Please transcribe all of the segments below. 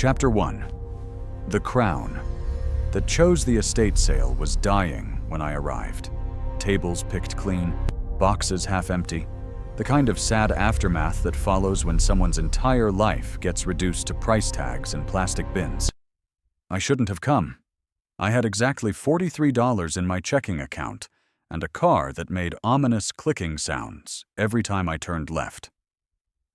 Chapter 1. The crown that chose the estate sale was dying when I arrived. Tables picked clean, boxes half empty, the kind of sad aftermath that follows when someone's entire life gets reduced to price tags and plastic bins. I shouldn't have come. I had exactly $43 in my checking account and a car that made ominous clicking sounds every time I turned left.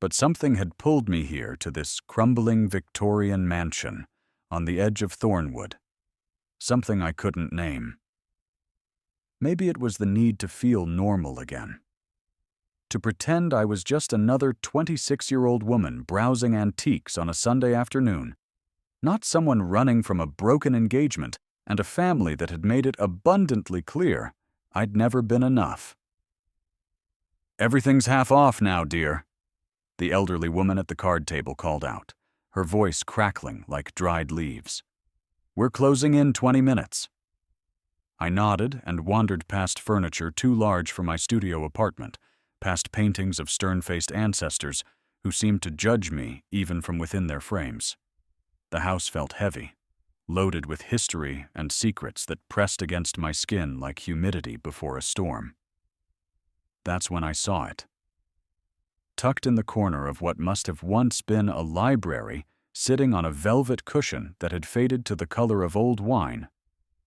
But something had pulled me here to this crumbling Victorian mansion on the edge of Thornwood. Something I couldn't name. Maybe it was the need to feel normal again. To pretend I was just another 26-year-old woman browsing antiques on a Sunday afternoon, not someone running from a broken engagement and a family that had made it abundantly clear I'd never been enough. "Everything's half off now, dear," the elderly woman at the card table called out, her voice crackling like dried leaves. "We're closing in 20 minutes. I nodded and wandered past furniture too large for my studio apartment, past paintings of stern-faced ancestors who seemed to judge me even from within their frames. The house felt heavy, loaded with history and secrets that pressed against my skin like humidity before a storm. That's when I saw it. Tucked in the corner of what must have once been a library, sitting on a velvet cushion that had faded to the color of old wine,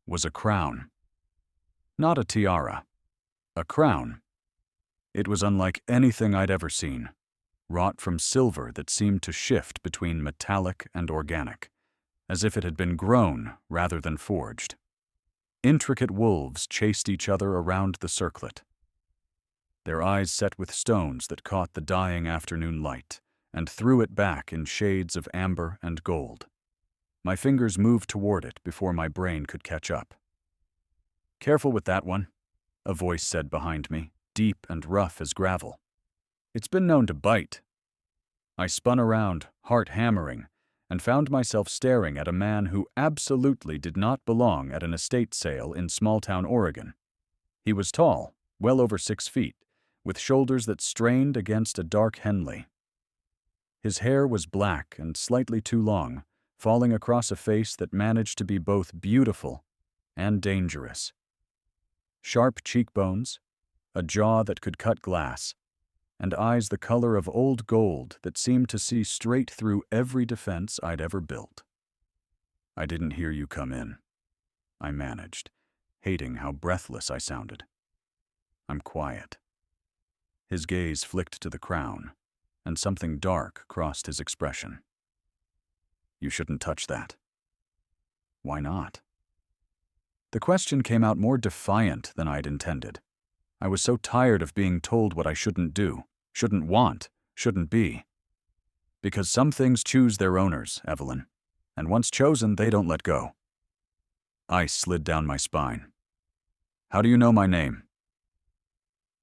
was a crown. Not a tiara. A crown. It was unlike anything I'd ever seen, wrought from silver that seemed to shift between metallic and organic, as if it had been grown rather than forged. Intricate wolves chased each other around the circlet, their eyes set with stones that caught the dying afternoon light and threw it back in shades of amber and gold. My fingers moved toward it before my brain could catch up. "Careful with that one," a voice said behind me, deep and rough as gravel. "It's been known to bite." I spun around, heart hammering, and found myself staring at a man who absolutely did not belong at an estate sale in small-town Oregon. He was tall, well over 6 feet, with shoulders that strained against a dark Henley. His hair was black and slightly too long, falling across a face that managed to be both beautiful and dangerous. Sharp cheekbones, a jaw that could cut glass, and eyes the color of old gold that seemed to see straight through every defense I'd ever built. "I didn't hear you come in," I managed, hating how breathless I sounded. "I'm quiet." His gaze flicked to the crown, and something dark crossed his expression. "You shouldn't touch that." "Why not?" The question came out more defiant than I'd intended. I was so tired of being told what I shouldn't do, shouldn't want, shouldn't be. Because some things choose their owners, Evelyn, and once chosen, they don't let go. Ice slid down my spine. "How do you know my name?"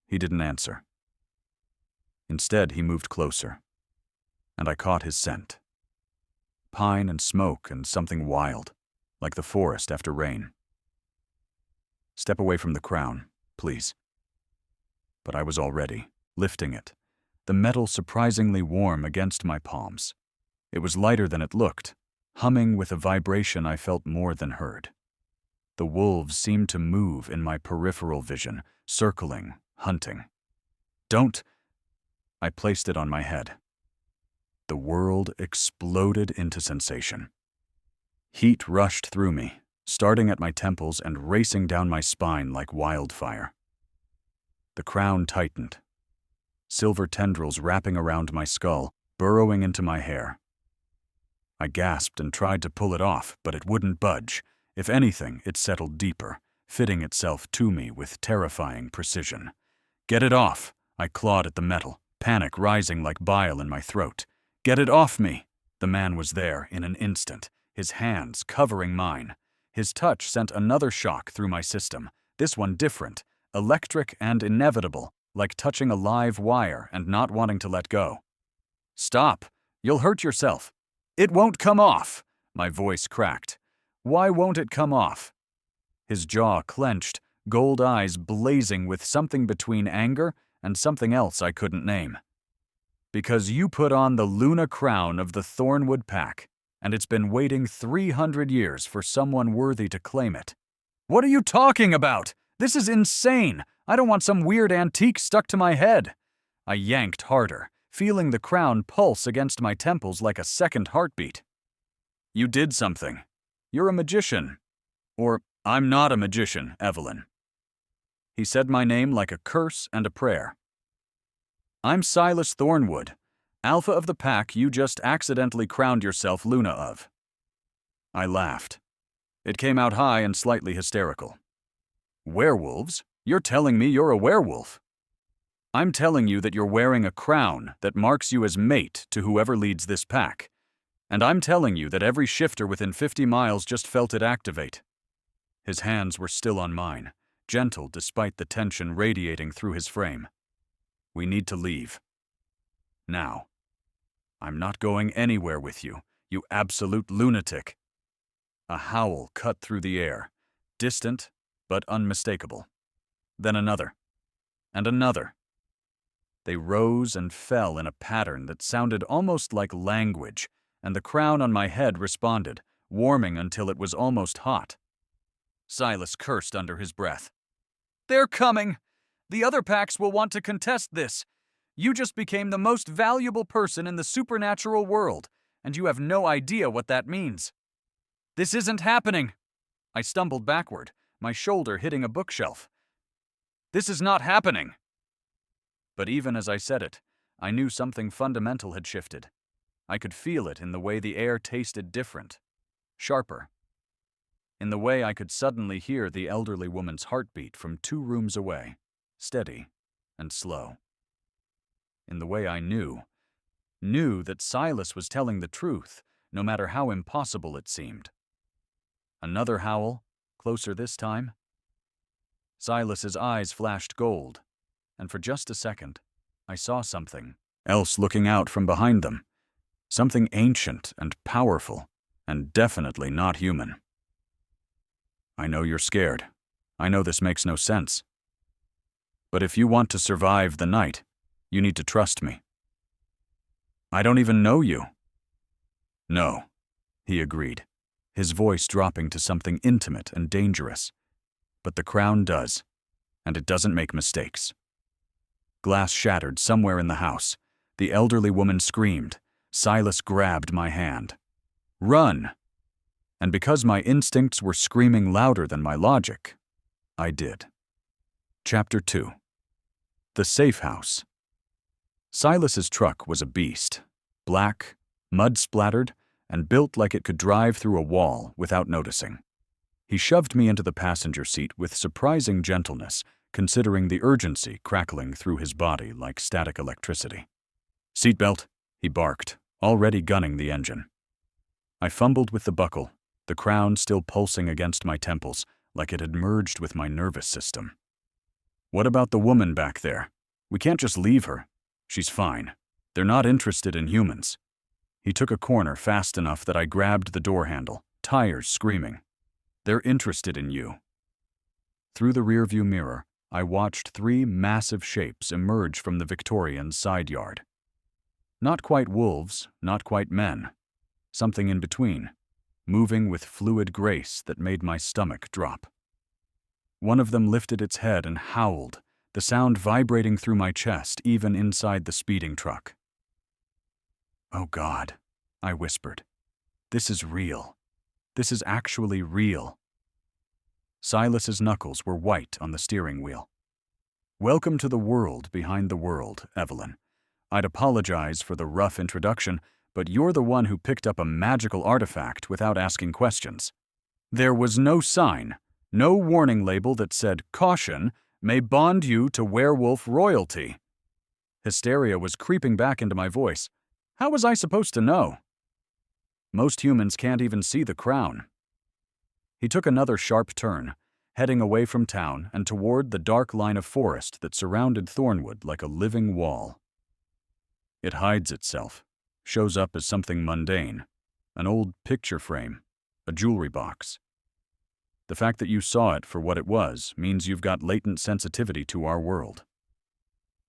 He didn't answer. Instead, he moved closer, and I caught his scent. Pine and smoke and something wild, like the forest after rain. "Step away from the crown, please." But I was already, lifting it, the metal surprisingly warm against my palms. It was lighter than it looked, humming with a vibration I felt more than heard. The wolves seemed to move in my peripheral vision, circling, hunting. "Don't!" I placed it on my head. The world exploded into sensation. Heat rushed through me, starting at my temples and racing down my spine like wildfire. The crown tightened, silver tendrils wrapping around my skull, burrowing into my hair. I gasped and tried to pull it off, but it wouldn't budge. If anything, it settled deeper, fitting itself to me with terrifying precision. "Get it off!" I clawed at the metal, panic rising like bile in my throat. "Get it off me!" The man was there in an instant, his hands covering mine. His touch sent another shock through my system, this one different, electric and inevitable, like touching a live wire and not wanting to let go. "Stop! You'll hurt yourself!" "It won't come off!" My voice cracked. "Why won't it come off?" His jaw clenched, gold eyes blazing with something between anger and something else I couldn't name. "Because you put on the Luna crown of the Thornwood pack, and it's been waiting 300 years for someone worthy to claim it. What are you talking about? This is insane. I don't want some weird antique stuck to my head. I yanked harder, feeling the crown pulse against my temples like a second heartbeat. You did something. You're a magician. Or, I'm not a magician, Evelyn. He said my name like a curse and a prayer. I'm Silas Thornwood, alpha of the pack you just accidentally crowned yourself Luna of. I laughed. It came out high and slightly hysterical. Werewolves? You're telling me you're a werewolf? I'm telling you that you're wearing a crown that marks you as mate to whoever leads this pack. And I'm telling you that every shifter within 50 miles just felt it activate. His hands were still on mine, gentle despite the tension radiating through his frame. We need to leave. Now. I'm not going anywhere with you, you absolute lunatic. A howl cut through the air, distant but unmistakable. Then another. And another. They rose and fell in a pattern that sounded almost like language, and the crown on my head responded, warming until it was almost hot. Silas cursed under his breath. They're coming! The other packs will want to contest this. You just became the most valuable person in the supernatural world, and you have no idea what that means. This isn't happening! I stumbled backward, my shoulder hitting a bookshelf. This is not happening! But even as I said it, I knew something fundamental had shifted. I could feel it in the way the air tasted different, sharper. In the way I could suddenly hear the elderly woman's heartbeat from 2 rooms away, steady and slow. In the way I knew that Silas was telling the truth, no matter how impossible it seemed. Another howl, closer this time. Silas's eyes flashed gold, and for just a second, I saw something else looking out from behind them. Something ancient and powerful, and definitely not human. I know you're scared. I know this makes no sense. But if you want to survive the night, you need to trust me. I don't even know you. No, he agreed, his voice dropping to something intimate and dangerous. But the crown does, and it doesn't make mistakes. Glass shattered somewhere in the house. The elderly woman screamed. Silas grabbed my hand. Run! And because my instincts were screaming louder than my logic, I did. Chapter 2. The Safe House. Silas's truck was a beast. Black, mud-splattered, and built like it could drive through a wall without noticing. He shoved me into the passenger seat with surprising gentleness, considering the urgency crackling through his body like static electricity. Seatbelt, he barked, already gunning the engine. I fumbled with the buckle, the crown still pulsing against my temples like it had merged with my nervous system. What about the woman back there? We can't just leave her. She's fine. They're not interested in humans. He took a corner fast enough that I grabbed the door handle, tires screaming. They're interested in you. Through the rearview mirror, I watched 3 massive shapes emerge from the Victorian side yard. Not quite wolves, not quite men. Something in between, moving with fluid grace that made my stomach drop. One of them lifted its head and howled, the sound vibrating through my chest even inside the speeding truck. Oh God, I whispered. This is real. This is actually real. Silas's knuckles were white on the steering wheel. Welcome to the world behind the world, Evelyn. I'd apologize for the rough introduction, but you're the one who picked up a magical artifact without asking questions. There was no sign, no warning label that said, "Caution, may bond you to werewolf royalty." Hysteria was creeping back into my voice. How was I supposed to know? Most humans can't even see the crown. He took another sharp turn, heading away from town and toward the dark line of forest that surrounded Thornwood like a living wall. It hides itself, shows up as something mundane, an old picture frame, a jewelry box. The fact that you saw it for what it was means you've got latent sensitivity to our world.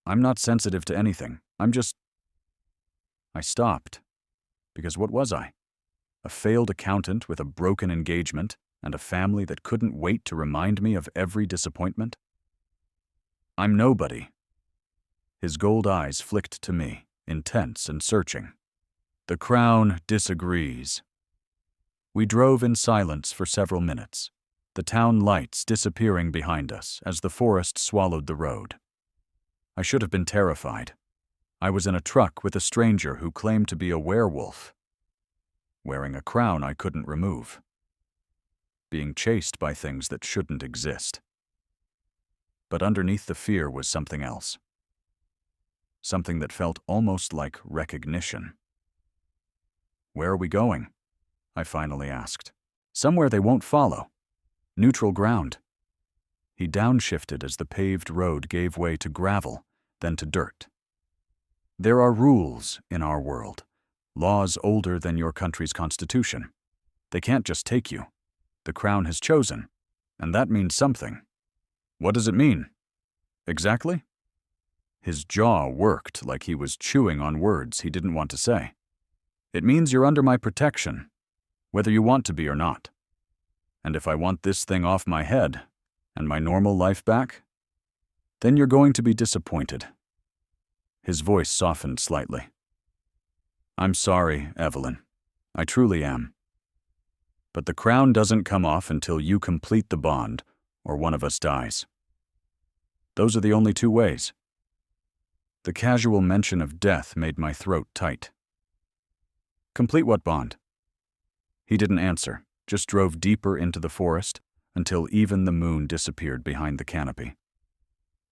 I'm not sensitive to anything. I stopped. Because what was I? a failed accountant with a broken engagement, and a family that couldn't wait to remind me of every disappointment? I'm nobody. His gold eyes flicked to me, intense and searching. The Crown disagrees. We drove in silence for several minutes, the town lights disappearing behind us as the forest swallowed the road. I should have been terrified. I was in a truck with a stranger who claimed to be a werewolf, wearing a crown I couldn't remove, being chased by things that shouldn't exist. But underneath the fear was something else. Something that felt almost like recognition. Where are we going? I finally asked. Somewhere they won't follow. Neutral ground. He downshifted as the paved road gave way to gravel, then to dirt. There are rules in our world, laws older than your country's constitution. They can't just take you. The Crown has chosen, and that means something. What does it mean? Exactly? His jaw worked like he was chewing on words he didn't want to say. It means you're under my protection, whether you want to be or not. And if I want this thing off my head, and my normal life back, then you're going to be disappointed. His voice softened slightly. I'm sorry, Evelyn. I truly am. But the crown doesn't come off until you complete the bond, or one of us dies. Those are the only two ways. The casual mention of death made my throat tight. Complete what bond? He didn't answer, just drove deeper into the forest until even the moon disappeared behind the canopy.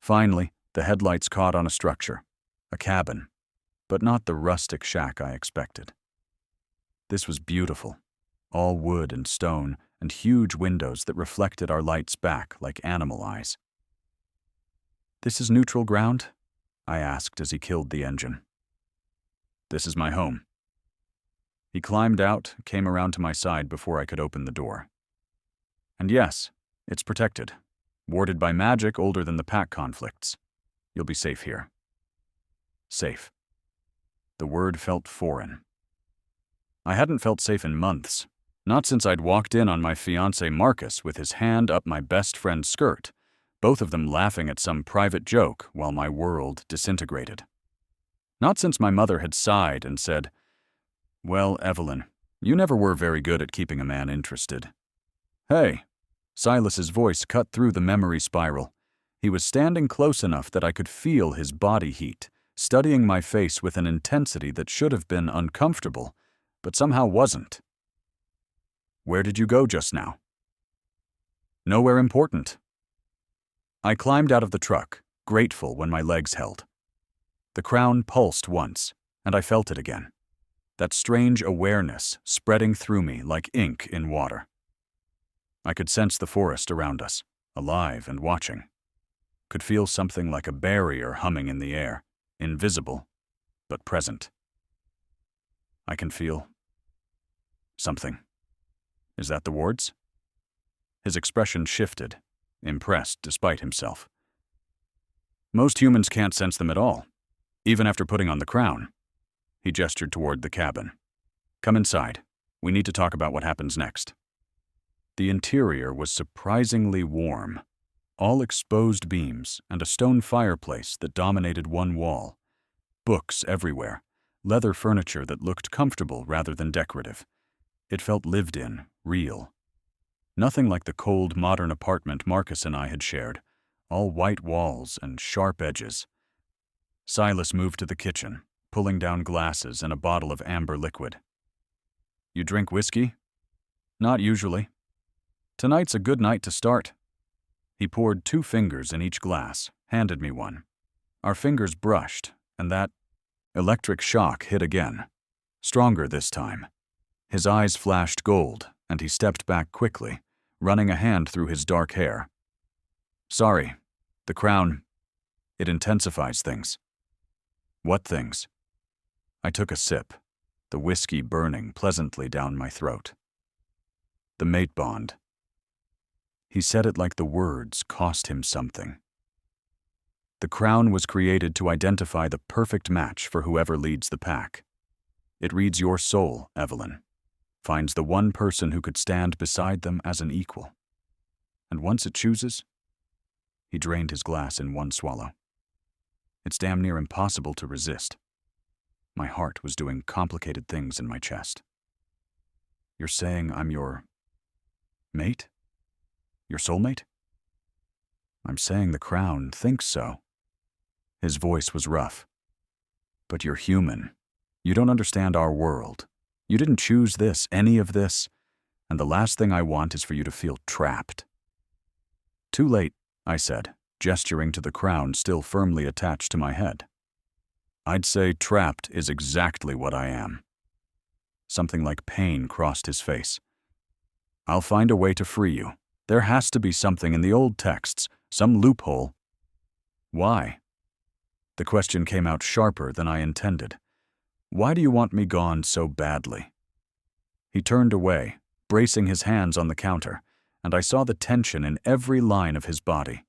Finally, the headlights caught on a structure, a cabin, but not the rustic shack I expected. This was beautiful, all wood and stone and huge windows that reflected our lights back like animal eyes. This is neutral ground? I asked as he killed the engine. This is my home. He climbed out, came around to my side before I could open the door. And yes, it's protected, warded by magic older than the pack conflicts. You'll be safe here. Safe. The word felt foreign. I hadn't felt safe in months, not since I'd walked in on my fiancé Marcus with his hand up my best friend's skirt, both of them laughing at some private joke while my world disintegrated. Not since my mother had sighed and said, "Well, Evelyn, you never were very good at keeping a man interested." Hey, Silas's voice cut through the memory spiral. He was standing close enough that I could feel his body heat, studying my face with an intensity that should have been uncomfortable, but somehow wasn't. Where did you go just now? Nowhere important. I climbed out of the truck, grateful when my legs held. The crown pulsed once, and I felt it again. That strange awareness spreading through me like ink in water. I could sense the forest around us, alive and watching. Could feel something like a barrier humming in the air, invisible, but present. I can feel something. Is that the wards? His expression shifted, impressed despite himself. Most humans can't sense them at all, even after putting on the crown. He gestured toward the cabin. Come inside. We need to talk about what happens next. The interior was surprisingly warm. All exposed beams and a stone fireplace that dominated one wall. Books everywhere, leather furniture that looked comfortable rather than decorative. It felt lived in, real. Nothing like the cold, modern apartment Marcus and I had shared, all white walls and sharp edges. Silas moved to the kitchen, pulling down glasses and a bottle of amber liquid. You drink whiskey? Not usually. Tonight's a good night to start. He poured 2 fingers in each glass, handed me one. Our fingers brushed, and that electric shock hit again. Stronger this time. His eyes flashed gold, and he stepped back quickly, running a hand through his dark hair. Sorry, the crown, it intensifies things. What things? I took a sip, the whiskey burning pleasantly down my throat. The mate bond. He said it like the words cost him something. The crown was created to identify the perfect match for whoever leads the pack. It reads your soul, Evelyn. finds the one person who could stand beside them as an equal. And once it chooses, he drained his glass in one swallow. It's damn near impossible to resist. My heart was doing complicated things in my chest. You're saying I'm your mate? Your soulmate? I'm saying the Crown thinks so. His voice was rough. But you're human. You don't understand our world. You didn't choose this, any of this, and the last thing I want is for you to feel trapped. Too late, I said, gesturing to the crown still firmly attached to my head. I'd say trapped is exactly what I am. Something like pain crossed his face. I'll find a way to free you. There has to be something in the old texts, some loophole. Why? The question came out sharper than I intended. Why do you want me gone so badly? He turned away, bracing his hands on the counter, and I saw the tension in every line of his body.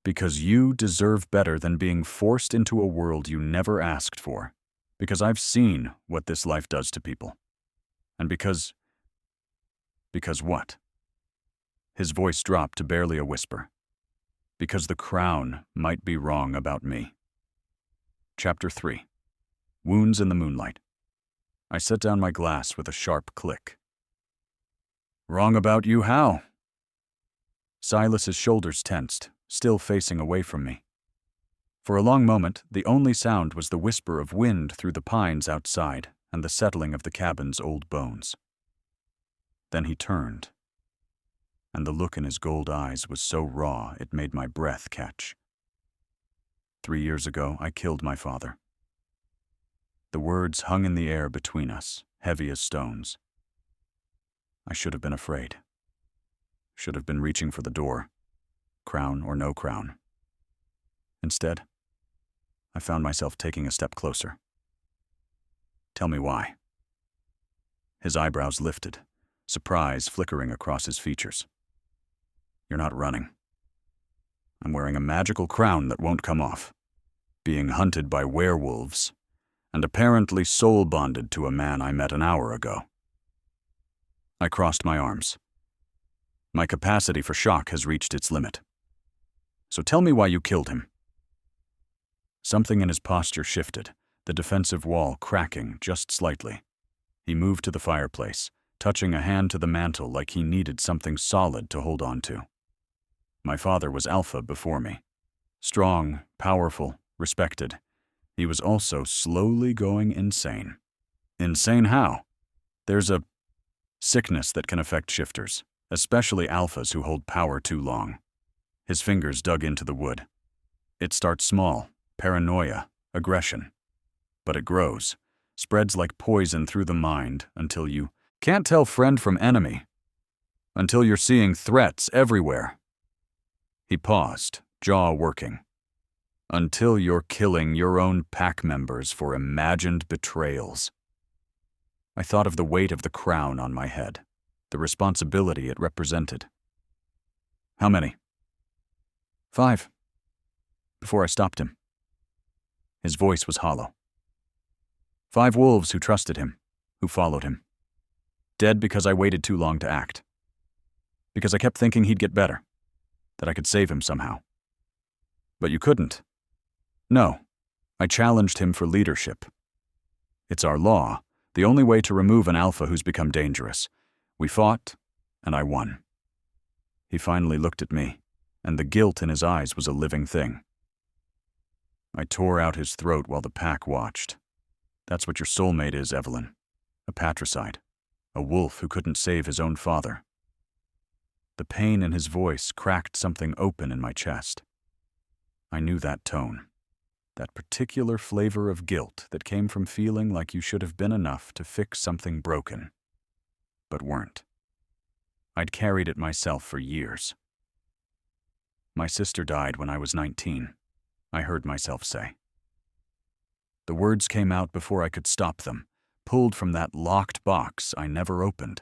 Because you deserve better than being forced into a world you never asked for. Because I've seen what this life does to people. And because what? His voice dropped to barely a whisper. Because the Crown might be wrong about me. Chapter 3. Wounds in the Moonlight. I set down my glass with a sharp click. Wrong about you how? Silas's shoulders tensed, still facing away from me. For a long moment, the only sound was the whisper of wind through the pines outside and the settling of the cabin's old bones. Then he turned, and the look in his gold eyes was so raw it made my breath catch. 3 years ago, I killed my father. The words hung in the air between us, heavy as stones. I should have been afraid. Should have been reaching for the door, crown or no crown. Instead, I found myself taking a step closer. Tell me why. His eyebrows lifted, surprise flickering across his features. You're not running. I'm wearing a magical crown that won't come off, being hunted by werewolves, and apparently soul-bonded to a man I met an hour ago. I crossed my arms. My capacity for shock has reached its limit. So tell me why you killed him. Something in his posture shifted, the defensive wall cracking just slightly. He moved to the fireplace, touching a hand to the mantel like he needed something solid to hold on to. My father was alpha before me. Strong, powerful, respected. He was also slowly going insane. Insane how? There's a sickness that can affect shifters, especially alphas who hold power too long. His fingers dug into the wood. It starts small, paranoia, aggression. But it grows, spreads like poison through the mind until you can't tell friend from enemy. Until you're seeing threats everywhere. He paused, jaw working. Until you're killing your own pack members for imagined betrayals. I thought of the weight of the crown on my head, the responsibility it represented. How many? 5. Before I stopped him. His voice was hollow. 5 wolves who trusted him, who followed him. Dead because I waited too long to act. Because I kept thinking he'd get better, that I could save him somehow. But you couldn't. No, I challenged him for leadership. It's our law, the only way to remove an alpha who's become dangerous. We fought, and I won. He finally looked at me, and the guilt in his eyes was a living thing. I tore out his throat while the pack watched. That's what your soulmate is, Evelyn. A patricide. A wolf who couldn't save his own father. The pain in his voice cracked something open in my chest. I knew that tone. That particular flavor of guilt that came from feeling like you should have been enough to fix something broken, but weren't. I'd carried it myself for years. My sister died when I was 19, I heard myself say. The words came out before I could stop them, pulled from that locked box I never opened.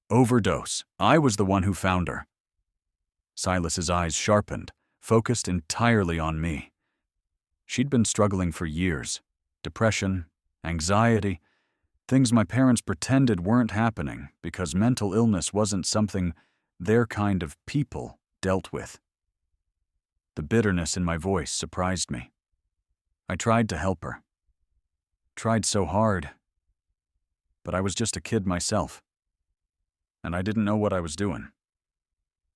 Overdose. I was the one who found her. Silas's eyes sharpened, focused entirely on me. She'd been struggling for years. Depression, anxiety, Things my parents pretended weren't happening because mental illness wasn't something their kind of people dealt with. The bitterness in my voice surprised me. I tried to help her. Tried so hard. But I was just a kid myself. And I didn't know what I was doing.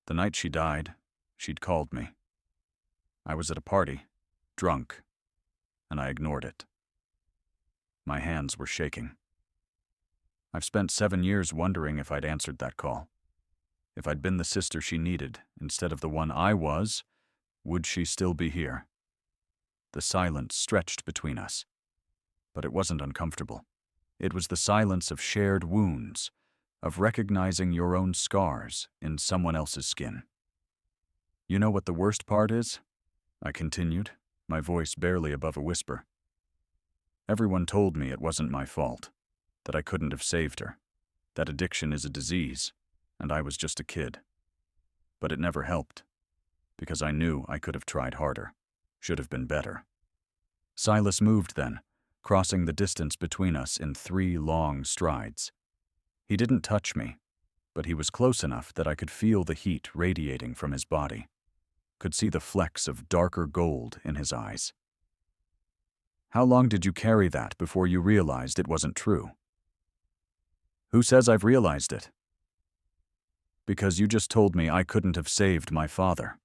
The night she died, she'd called me. I was at a party, drunk, and I ignored it. My hands were shaking. I've spent 7 years wondering if I'd answered that call. If I'd been the sister she needed instead of the one I was, would she still be here? The silence stretched between us. But it wasn't uncomfortable. It was the silence of shared wounds, of recognizing your own scars in someone else's skin. You know what the worst part is? I continued, my voice barely above a whisper. Everyone told me it wasn't my fault, that I couldn't have saved her, that addiction is a disease, and I was just a kid. But it never helped, because I knew I could have tried harder, should have been better. Silas moved then, crossing the distance between us in 3 long strides. He didn't touch me, but he was close enough that I could feel the heat radiating from his body, could see the flecks of darker gold in his eyes. How long did you carry that before you realized it wasn't true? Who says I've realized it? Because you just told me I couldn't have saved my father.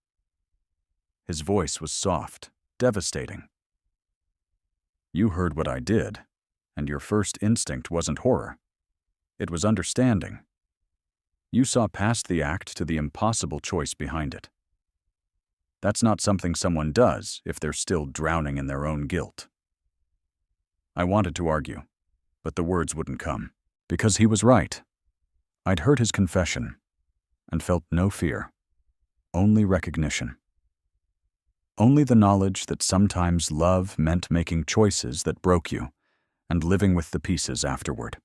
His voice was soft, devastating. You heard what I did, and your first instinct wasn't horror. It was understanding. You saw past the act to the impossible choice behind it. That's not something someone does if they're still drowning in their own guilt. I wanted to argue, but the words wouldn't come, because he was right. I'd heard his confession, and felt no fear, only recognition. Only the knowledge that sometimes love meant making choices that broke you, and living with the pieces afterward.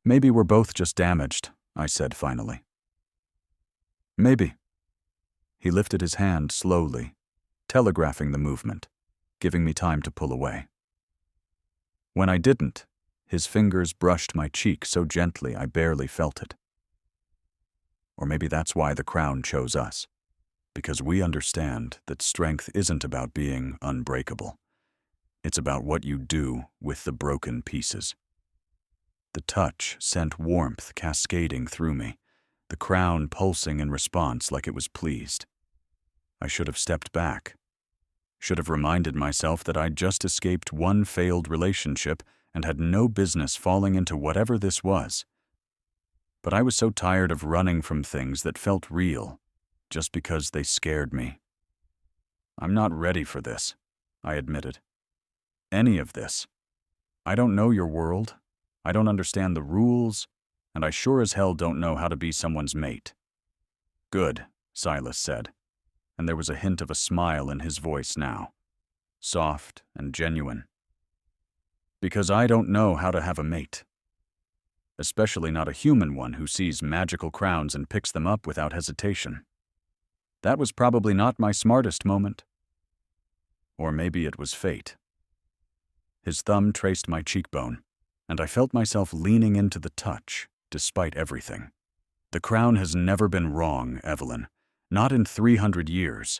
Maybe we're both just damaged, I said finally. Maybe. He lifted his hand slowly, telegraphing the movement, giving me time to pull away. When I didn't, his fingers brushed my cheek so gently I barely felt it. Or maybe that's why the crown chose us, because we understand that strength isn't about being unbreakable. It's about what you do with the broken pieces. The touch sent warmth cascading through me, the crown pulsing in response like it was pleased. I should have stepped back. Should have reminded myself that I'd just escaped one failed relationship and had no business falling into whatever this was. But I was so tired of running from things that felt real, just because they scared me. I'm not ready for this, I admitted. Any of this. I don't know your world. I don't understand the rules, and I sure as hell don't know how to be someone's mate. Good, Silas said, and there was a hint of a smile in his voice now, soft and genuine. Because I don't know how to have a mate. Especially not a human one who sees magical crowns and picks them up without hesitation. That was probably not my smartest moment. Or maybe it was fate. His thumb traced my cheekbone, and I felt myself leaning into the touch, despite everything. The crown has never been wrong, Evelyn. Not in 300 years.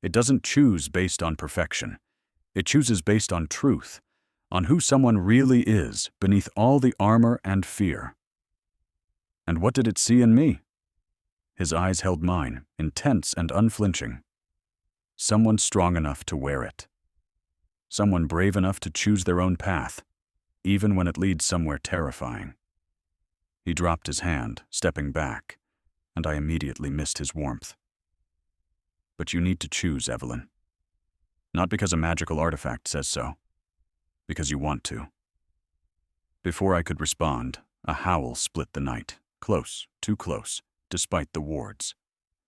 It doesn't choose based on perfection. It chooses based on truth, on who someone really is beneath all the armor and fear. And what did it see in me? His eyes held mine, intense and unflinching. Someone strong enough to wear it. Someone brave enough to choose their own path, even when it leads somewhere terrifying. He dropped his hand, stepping back, and I immediately missed his warmth. But you need to choose, Evelyn. Not because a magical artifact says so, because you want to. Before I could respond, a howl split the night, close, too close, despite the wards.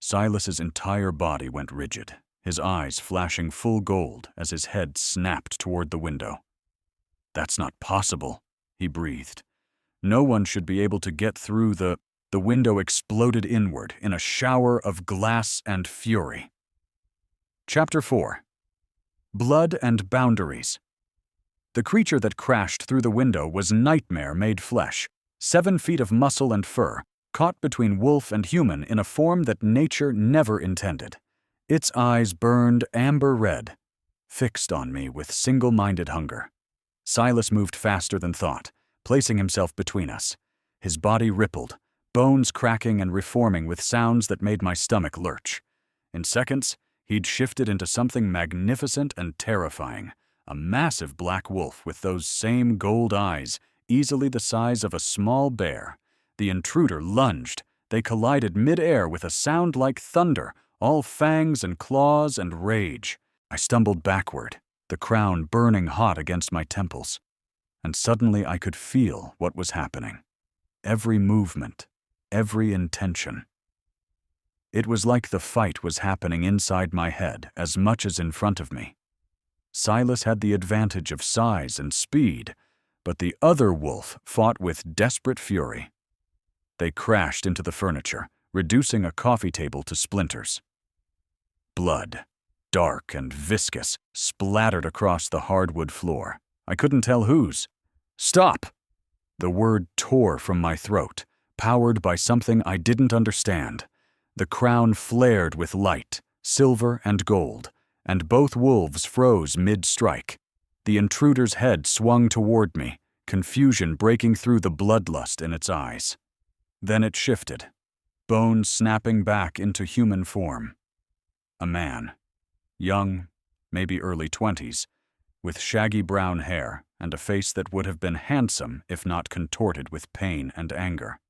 Silas's entire body went rigid, his eyes flashing full gold as his head snapped toward the window. That's not possible, he breathed. No one should be able to get through the window exploded inward in a shower of glass and fury. Chapter 4. Blood and Boundaries. The creature that crashed through the window was nightmare made flesh, 7 feet of muscle and fur, caught between wolf and human in a form that nature never intended. Its eyes burned amber red, fixed on me with single-minded hunger. Silas moved faster than thought, placing himself between us. His body rippled, bones cracking and reforming with sounds that made my stomach lurch. In seconds, he'd shifted into something magnificent and terrifying, a massive black wolf with those same gold eyes, easily the size of a small bear. The intruder lunged. They collided mid-air with a sound like thunder, all fangs and claws and rage. I stumbled backward, the crown burning hot against my temples. And suddenly I could feel what was happening. Every movement, every intention. It was like the fight was happening inside my head as much as in front of me. Silas had the advantage of size and speed, but the other wolf fought with desperate fury. They crashed into the furniture, reducing a coffee table to splinters. Blood, dark and viscous, splattered across the hardwood floor. I couldn't tell whose. "Stop!" The word tore from my throat, powered by something I didn't understand. The crown flared with light, silver and gold, and both wolves froze mid-strike. The intruder's head swung toward me, confusion breaking through the bloodlust in its eyes. Then it shifted, bones snapping back into human form. A man, young, maybe early 20s, with shaggy brown hair and a face that would have been handsome if not contorted with pain and anger.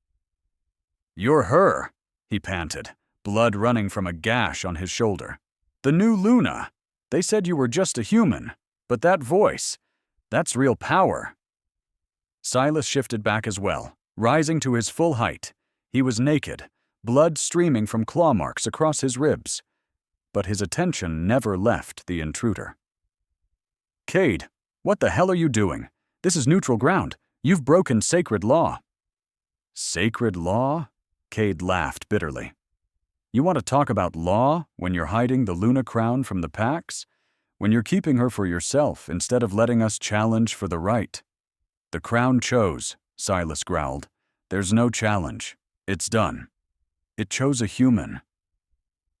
"You're her," he panted, blood running from a gash on his shoulder. "The new Luna. They said you were just a human, but that voice, that's real power." Silas shifted back as well, rising to his full height. He was naked, blood streaming from claw marks across his ribs. But his attention never left the intruder. "Cade, what the hell are you doing? This is neutral ground. You've broken sacred law." "Sacred law?" Cade laughed bitterly. "You want to talk about law when you're hiding the Luna crown from the Pax? When you're keeping her for yourself instead of letting us challenge for the right?" "The crown chose," Silas growled. "There's no challenge. It's done. It chose a human."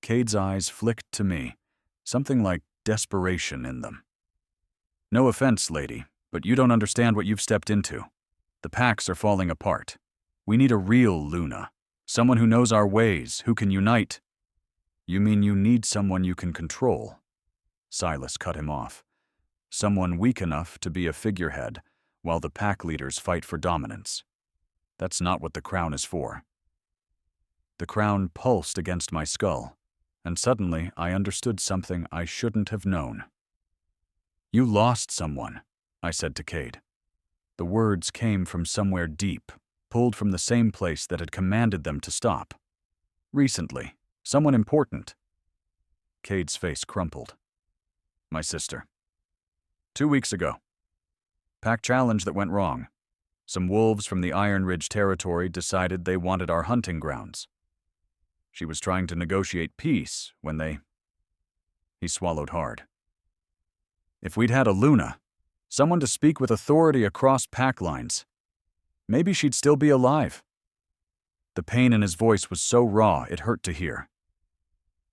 Cade's eyes flicked to me, something like desperation in them. "No offense, lady, but you don't understand what you've stepped into. The Pax are falling apart. We need a real Luna. Someone who knows our ways, who can unite." "You mean you need someone you can control?" Silas cut him off. "Someone weak enough to be a figurehead, while the pack leaders fight for dominance. That's not what the crown is for." The crown pulsed against my skull, and suddenly I understood something I shouldn't have known. "You lost someone," I said to Cade. The words came from somewhere deep, pulled from the same place that had commanded them to stop. "Recently. Someone important." Cade's face crumpled. "My sister. 2 weeks ago. Pack challenge that went wrong. Some wolves from the Iron Ridge territory decided they wanted our hunting grounds. She was trying to negotiate peace when they..." He swallowed hard. "If we'd had a Luna, someone to speak with authority across pack lines, maybe she'd still be alive." The pain in his voice was so raw it hurt to hear.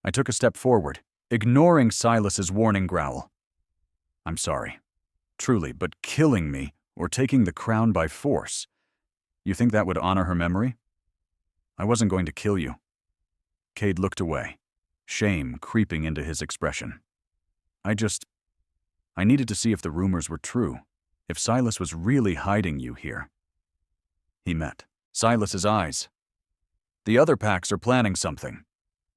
I took a step forward, ignoring Silas's warning growl. "I'm sorry. Truly, but killing me or taking the crown by force, you think that would honor her memory? I wasn't going to kill you." Cade looked away, shame creeping into his expression. I needed to see if the rumors were true, if Silas was really hiding you here." He met Silas's eyes. "The other packs are planning something.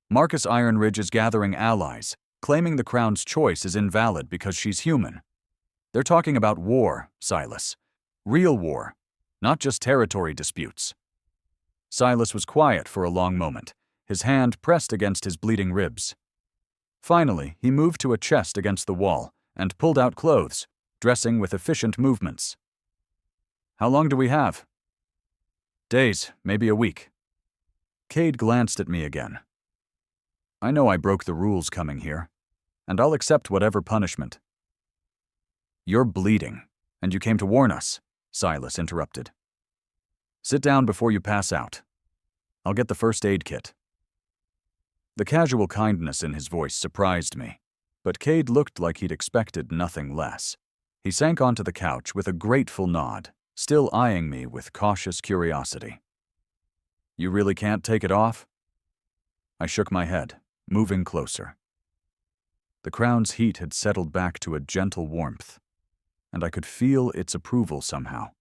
Marcus Ironridge is gathering allies, claiming the crown's choice is invalid because she's human. They're talking about war, Silas. Real war, not just territory disputes." Silas was quiet for a long moment, his hand pressed against his bleeding ribs. Finally, he moved to a chest against the wall and pulled out clothes, dressing with efficient movements. "How long do we have?" "Days, maybe a week." Cade glanced at me again. "I know I broke the rules coming here, and I'll accept whatever punishment." "You're bleeding," And you came to warn us, Silas interrupted. Sit down before you pass out. I'll get the first aid kit. The casual kindness in his voice surprised me, but Cade looked like he'd expected nothing less. He sank onto the couch with a grateful nod, still eyeing me with cautious curiosity. You really can't take it off? I shook my head, moving closer. The crown's heat had settled back to a gentle warmth, and I could feel its approval somehow,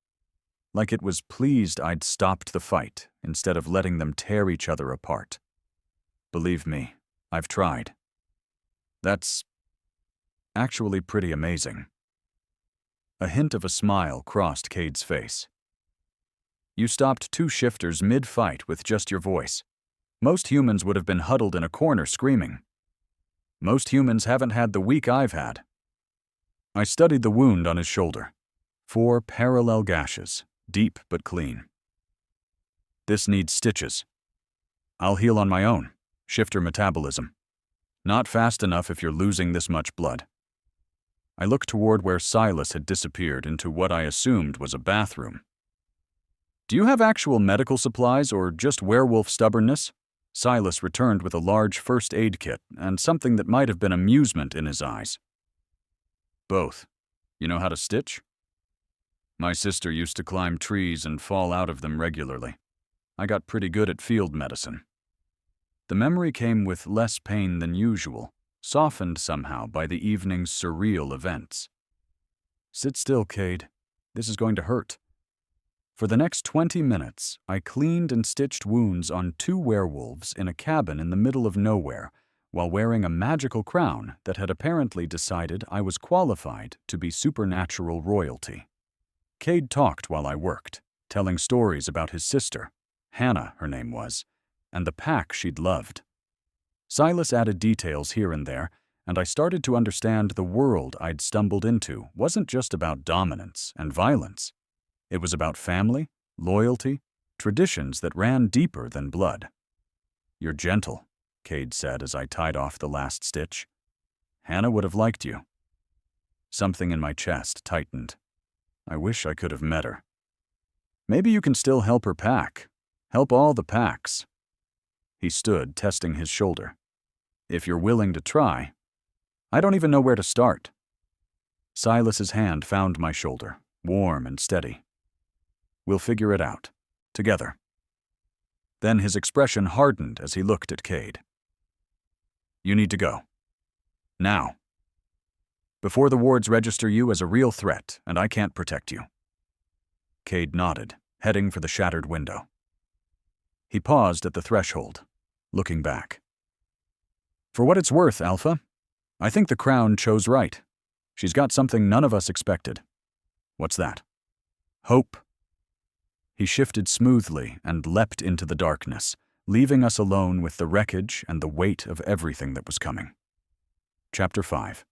like it was pleased I'd stopped the fight instead of letting them tear each other apart. Believe me, I've tried. That's actually pretty amazing. A hint of a smile crossed Cade's face. You stopped 2 shifters mid-fight with just your voice. Most humans would have been huddled in a corner screaming. Most humans haven't had the week I've had. I studied the wound on his shoulder. 4 parallel gashes, deep but clean. This needs stitches. I'll heal on my own. Shifter metabolism. Not fast enough if you're losing this much blood. I looked toward where Silas had disappeared into what I assumed was a bathroom. Do you have actual medical supplies or just werewolf stubbornness? Silas returned with a large first aid kit and something that might have been amusement in his eyes. Both. You know how to stitch? My sister used to climb trees and fall out of them regularly. I got pretty good at field medicine. The memory came with less pain than usual, softened somehow by the evening's surreal events. Sit still, Cade. This is going to hurt. For the next 20 minutes, I cleaned and stitched wounds on 2 werewolves in a cabin in the middle of nowhere, while wearing a magical crown that had apparently decided I was qualified to be supernatural royalty. Cade talked while I worked, telling stories about his sister, Hannah her name was, and the pack she'd loved. Silas added details here and there, and I started to understand the world I'd stumbled into wasn't just about dominance and violence. It was about family, loyalty, traditions that ran deeper than blood. You're gentle, Cade said as I tied off the last stitch. Hannah would have liked you. Something in my chest tightened. I wish I could have met her. Maybe you can still help her pack. Help all the packs. He stood, testing his shoulder. If you're willing to try. I don't even know where to start. Silas's hand found my shoulder, warm and steady. We'll figure it out. Together. Then his expression hardened as he looked at Cade. You need to go. Now. Before the wards register you as a real threat and I can't protect you. Cade nodded, heading for the shattered window. He paused at the threshold, looking back. For what it's worth, Alpha, I think the Crown chose right. She's got something none of us expected. What's that? Hope. He shifted smoothly and leapt into the darkness, leaving us alone with the wreckage and the weight of everything that was coming. Chapter 5.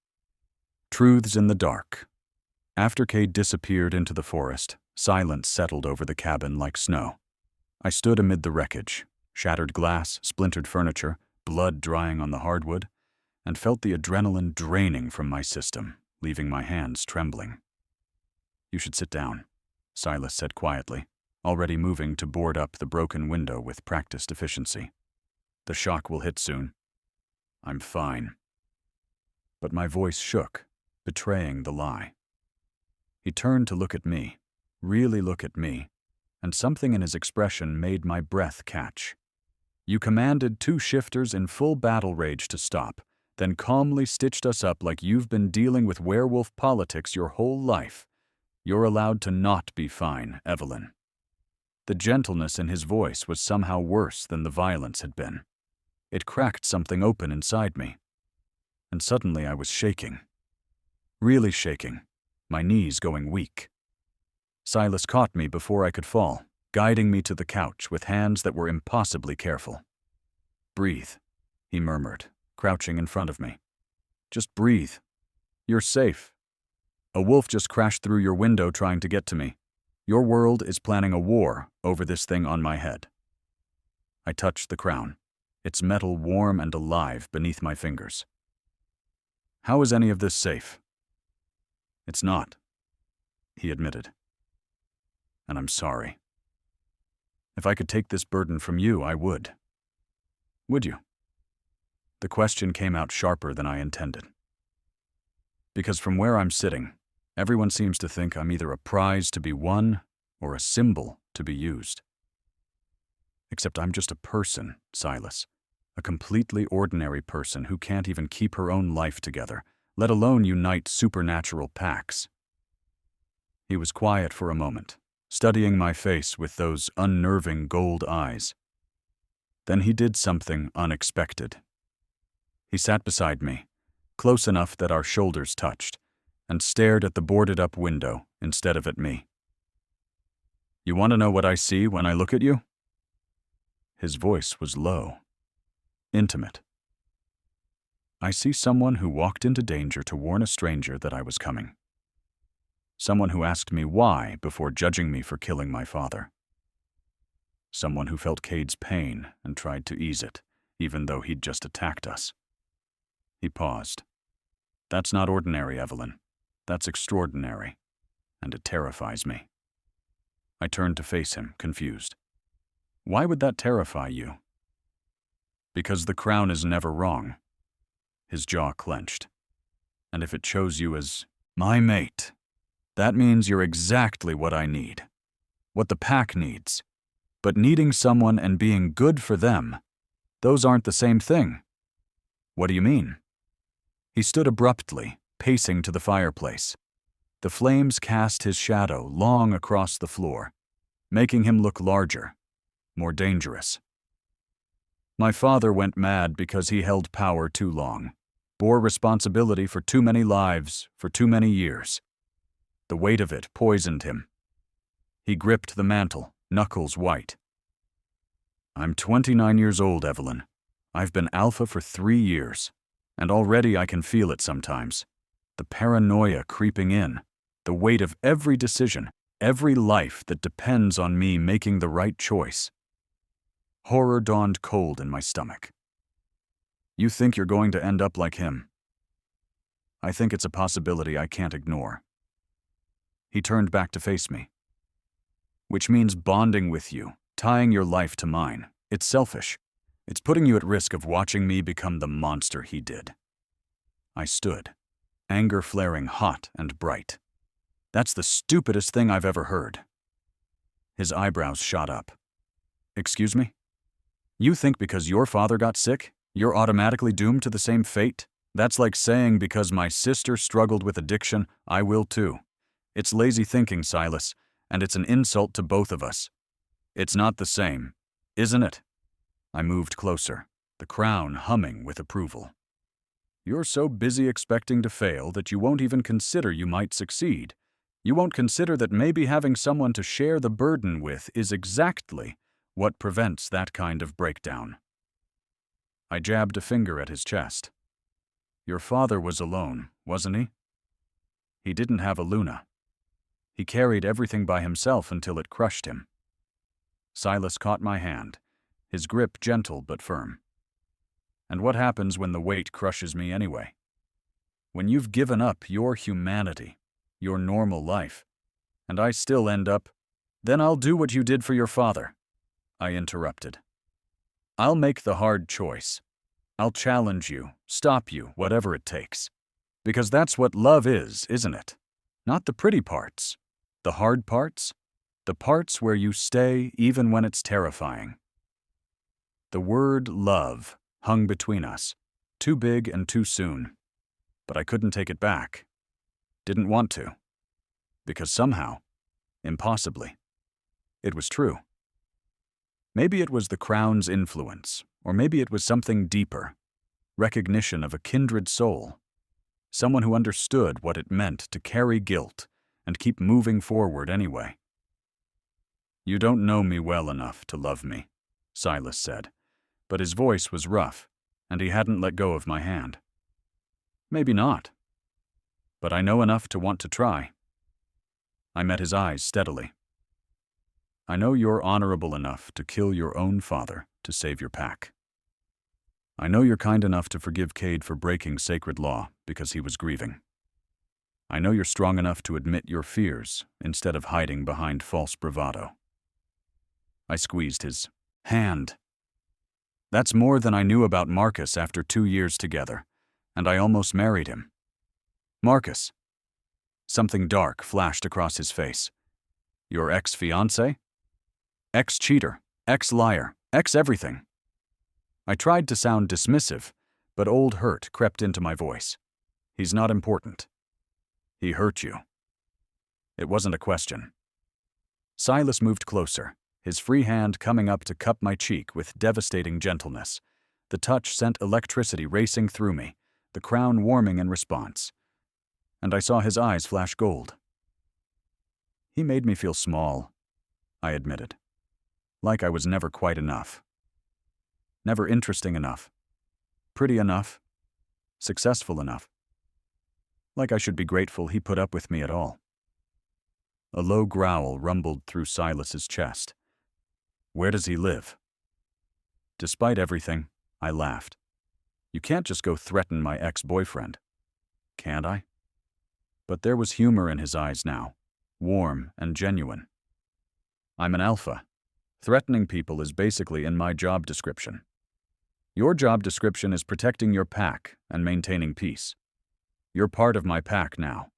Truths in the Dark. After Cade disappeared into the forest, silence settled over the cabin like snow. I stood amid the wreckage, shattered glass, splintered furniture, blood drying on the hardwood, and felt the adrenaline draining from my system, leaving my hands trembling. You should sit down, Silas said quietly, already moving to board up the broken window with practiced efficiency. The shock will hit soon. I'm fine. But my voice shook, betraying the lie. He turned to look at me, really look at me, and something in his expression made my breath catch. You commanded 2 shifters in full battle rage to stop, then calmly stitched us up like you've been dealing with werewolf politics your whole life. You're allowed to not be fine, Evelyn. The gentleness in his voice was somehow worse than the violence had been. It cracked something open inside me. And suddenly I was shaking. Really shaking, my knees going weak. Silas caught me before I could fall, guiding me to the couch with hands that were impossibly careful. Breathe, he murmured, crouching in front of me. Just breathe. You're safe. A wolf just crashed through your window trying to get to me. Your world is planning a war over this thing on my head. I touched the crown, its metal warm and alive beneath my fingers. How is any of this safe? It's not. he admitted. And I'm sorry. If I could take this burden from you, I would. Would you? The question came out sharper than I intended. Because from where I'm sitting, everyone seems to think I'm either a prize to be won or a symbol to be used. Except I'm just a person, Silas. A completely ordinary person who can't even keep her own life together, let alone unite supernatural packs. He was quiet for a moment, studying my face with those unnerving gold eyes. Then he did something unexpected. He sat beside me, close enough that our shoulders touched, and stared at the boarded-up window instead of at me. You want to know what I see when I look at you? His voice was low, intimate. I see someone who walked into danger to warn a stranger that I was coming. Someone who asked me why before judging me for killing my father. Someone who felt Cade's pain and tried to ease it, even though he'd just attacked us. He paused. That's not ordinary, Evelyn. That's extraordinary, and it terrifies me. I turned to face him, confused. Why would that terrify you? Because the crown is never wrong. His jaw clenched. And if it chose you as my mate, that means you're exactly what I need. What the pack needs. But needing someone and being good for them, those aren't the same thing. What do you mean? He stood abruptly, pacing to the fireplace. The flames cast his shadow long across the floor, making him look larger, more dangerous. My father went mad because he held power too long, bore responsibility for too many lives for too many years. The weight of it poisoned him. He gripped the mantle, knuckles white. I'm 29 years old, Evelyn. I've been alpha for 3 years, and already I can feel it sometimes. The paranoia creeping in, the weight of every decision, every life that depends on me making the right choice. Horror dawned cold in my stomach. You think you're going to end up like him? I think it's a possibility I can't ignore. He turned back to face me. Which means bonding with you, tying your life to mine. It's selfish. It's putting you at risk of watching me become the monster he did. I stood, anger flaring hot and bright. That's the stupidest thing I've ever heard. His eyebrows shot up. Excuse me? You think because your father got sick, you're automatically doomed to the same fate? That's like saying because my sister struggled with addiction, I will too. It's lazy thinking, Silas, and it's an insult to both of us. It's not the same, isn't it? I moved closer, the crown humming with approval. You're so busy expecting to fail that you won't even consider you might succeed. You won't consider that maybe having someone to share the burden with is exactly what prevents that kind of breakdown. I jabbed a finger at his chest. Your father was alone, wasn't he? He didn't have a Luna. He carried everything by himself until it crushed him. Silas caught my hand, his grip gentle but firm. And what happens when the weight crushes me anyway? When you've given up your humanity, your normal life, and I still end up, then I'll do what you did for your father. I interrupted. I'll make the hard choice. I'll challenge you, stop you, whatever it takes. Because that's what love is, isn't it? Not the pretty parts. The hard parts? The parts where you stay even when it's terrifying. The word love hung between us, too big and too soon. But I couldn't take it back. Didn't want to. Because somehow, impossibly, it was true. Maybe it was the crown's influence, or maybe it was something deeper, recognition of a kindred soul, someone who understood what it meant to carry guilt and keep moving forward anyway. You don't know me well enough to love me, Silas said, but his voice was rough, and he hadn't let go of my hand. Maybe not, but I know enough to want to try. I met his eyes steadily. I know you're honorable enough to kill your own father to save your pack. I know you're kind enough to forgive Cade for breaking sacred law because he was grieving. I know you're strong enough to admit your fears instead of hiding behind false bravado. I squeezed his hand. That's more than I knew about Marcus after 2 years together, and I almost married him. Marcus. Something dark flashed across his face. Your ex-fiancé? Ex-cheater, ex-liar, ex-everything. I tried to sound dismissive, but old hurt crept into my voice. He's not important. He hurt you. It wasn't a question. Silas moved closer, his free hand coming up to cup my cheek with devastating gentleness. The touch sent electricity racing through me, the crown warming in response. And I saw his eyes flash gold. He made me feel small, I admitted. Like I was never quite enough. Never interesting enough. Pretty enough. Successful enough. Like I should be grateful he put up with me at all. A low growl rumbled through Silas's chest. Where does he live? Despite everything, I laughed. You can't just go threaten my ex-boyfriend. Can't I? But there was humor in his eyes now, warm and genuine. I'm an alpha. Threatening people is basically in my job description. Your job description is protecting your pack and maintaining peace. You're part of my pack now.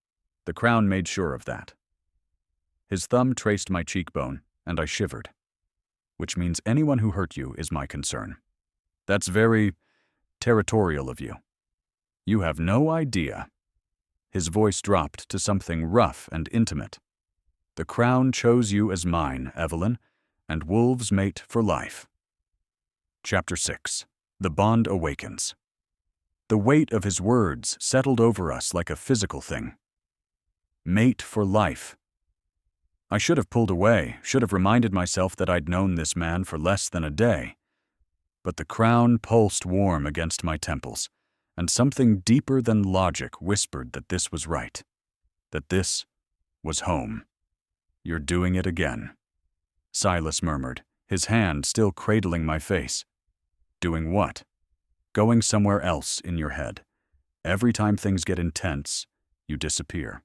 The crown made sure of that. His thumb traced my cheekbone, and I shivered. Which means anyone who hurt you is my concern. That's very territorial of you. You have no idea. His voice dropped to something rough and intimate. The crown chose you as mine, Evelyn, and wolves mate for life. Chapter 6. The Bond Awakens. The weight of his words settled over us like a physical thing. Mate for life. I should have pulled away, should have reminded myself that I'd known this man for less than a day. But the crown pulsed warm against my temples, and something deeper than logic whispered that this was right, that this was home. You're doing it again, Silas murmured, his hand still cradling my face. Doing what? Going somewhere else in your head. Every time things get intense, you disappear.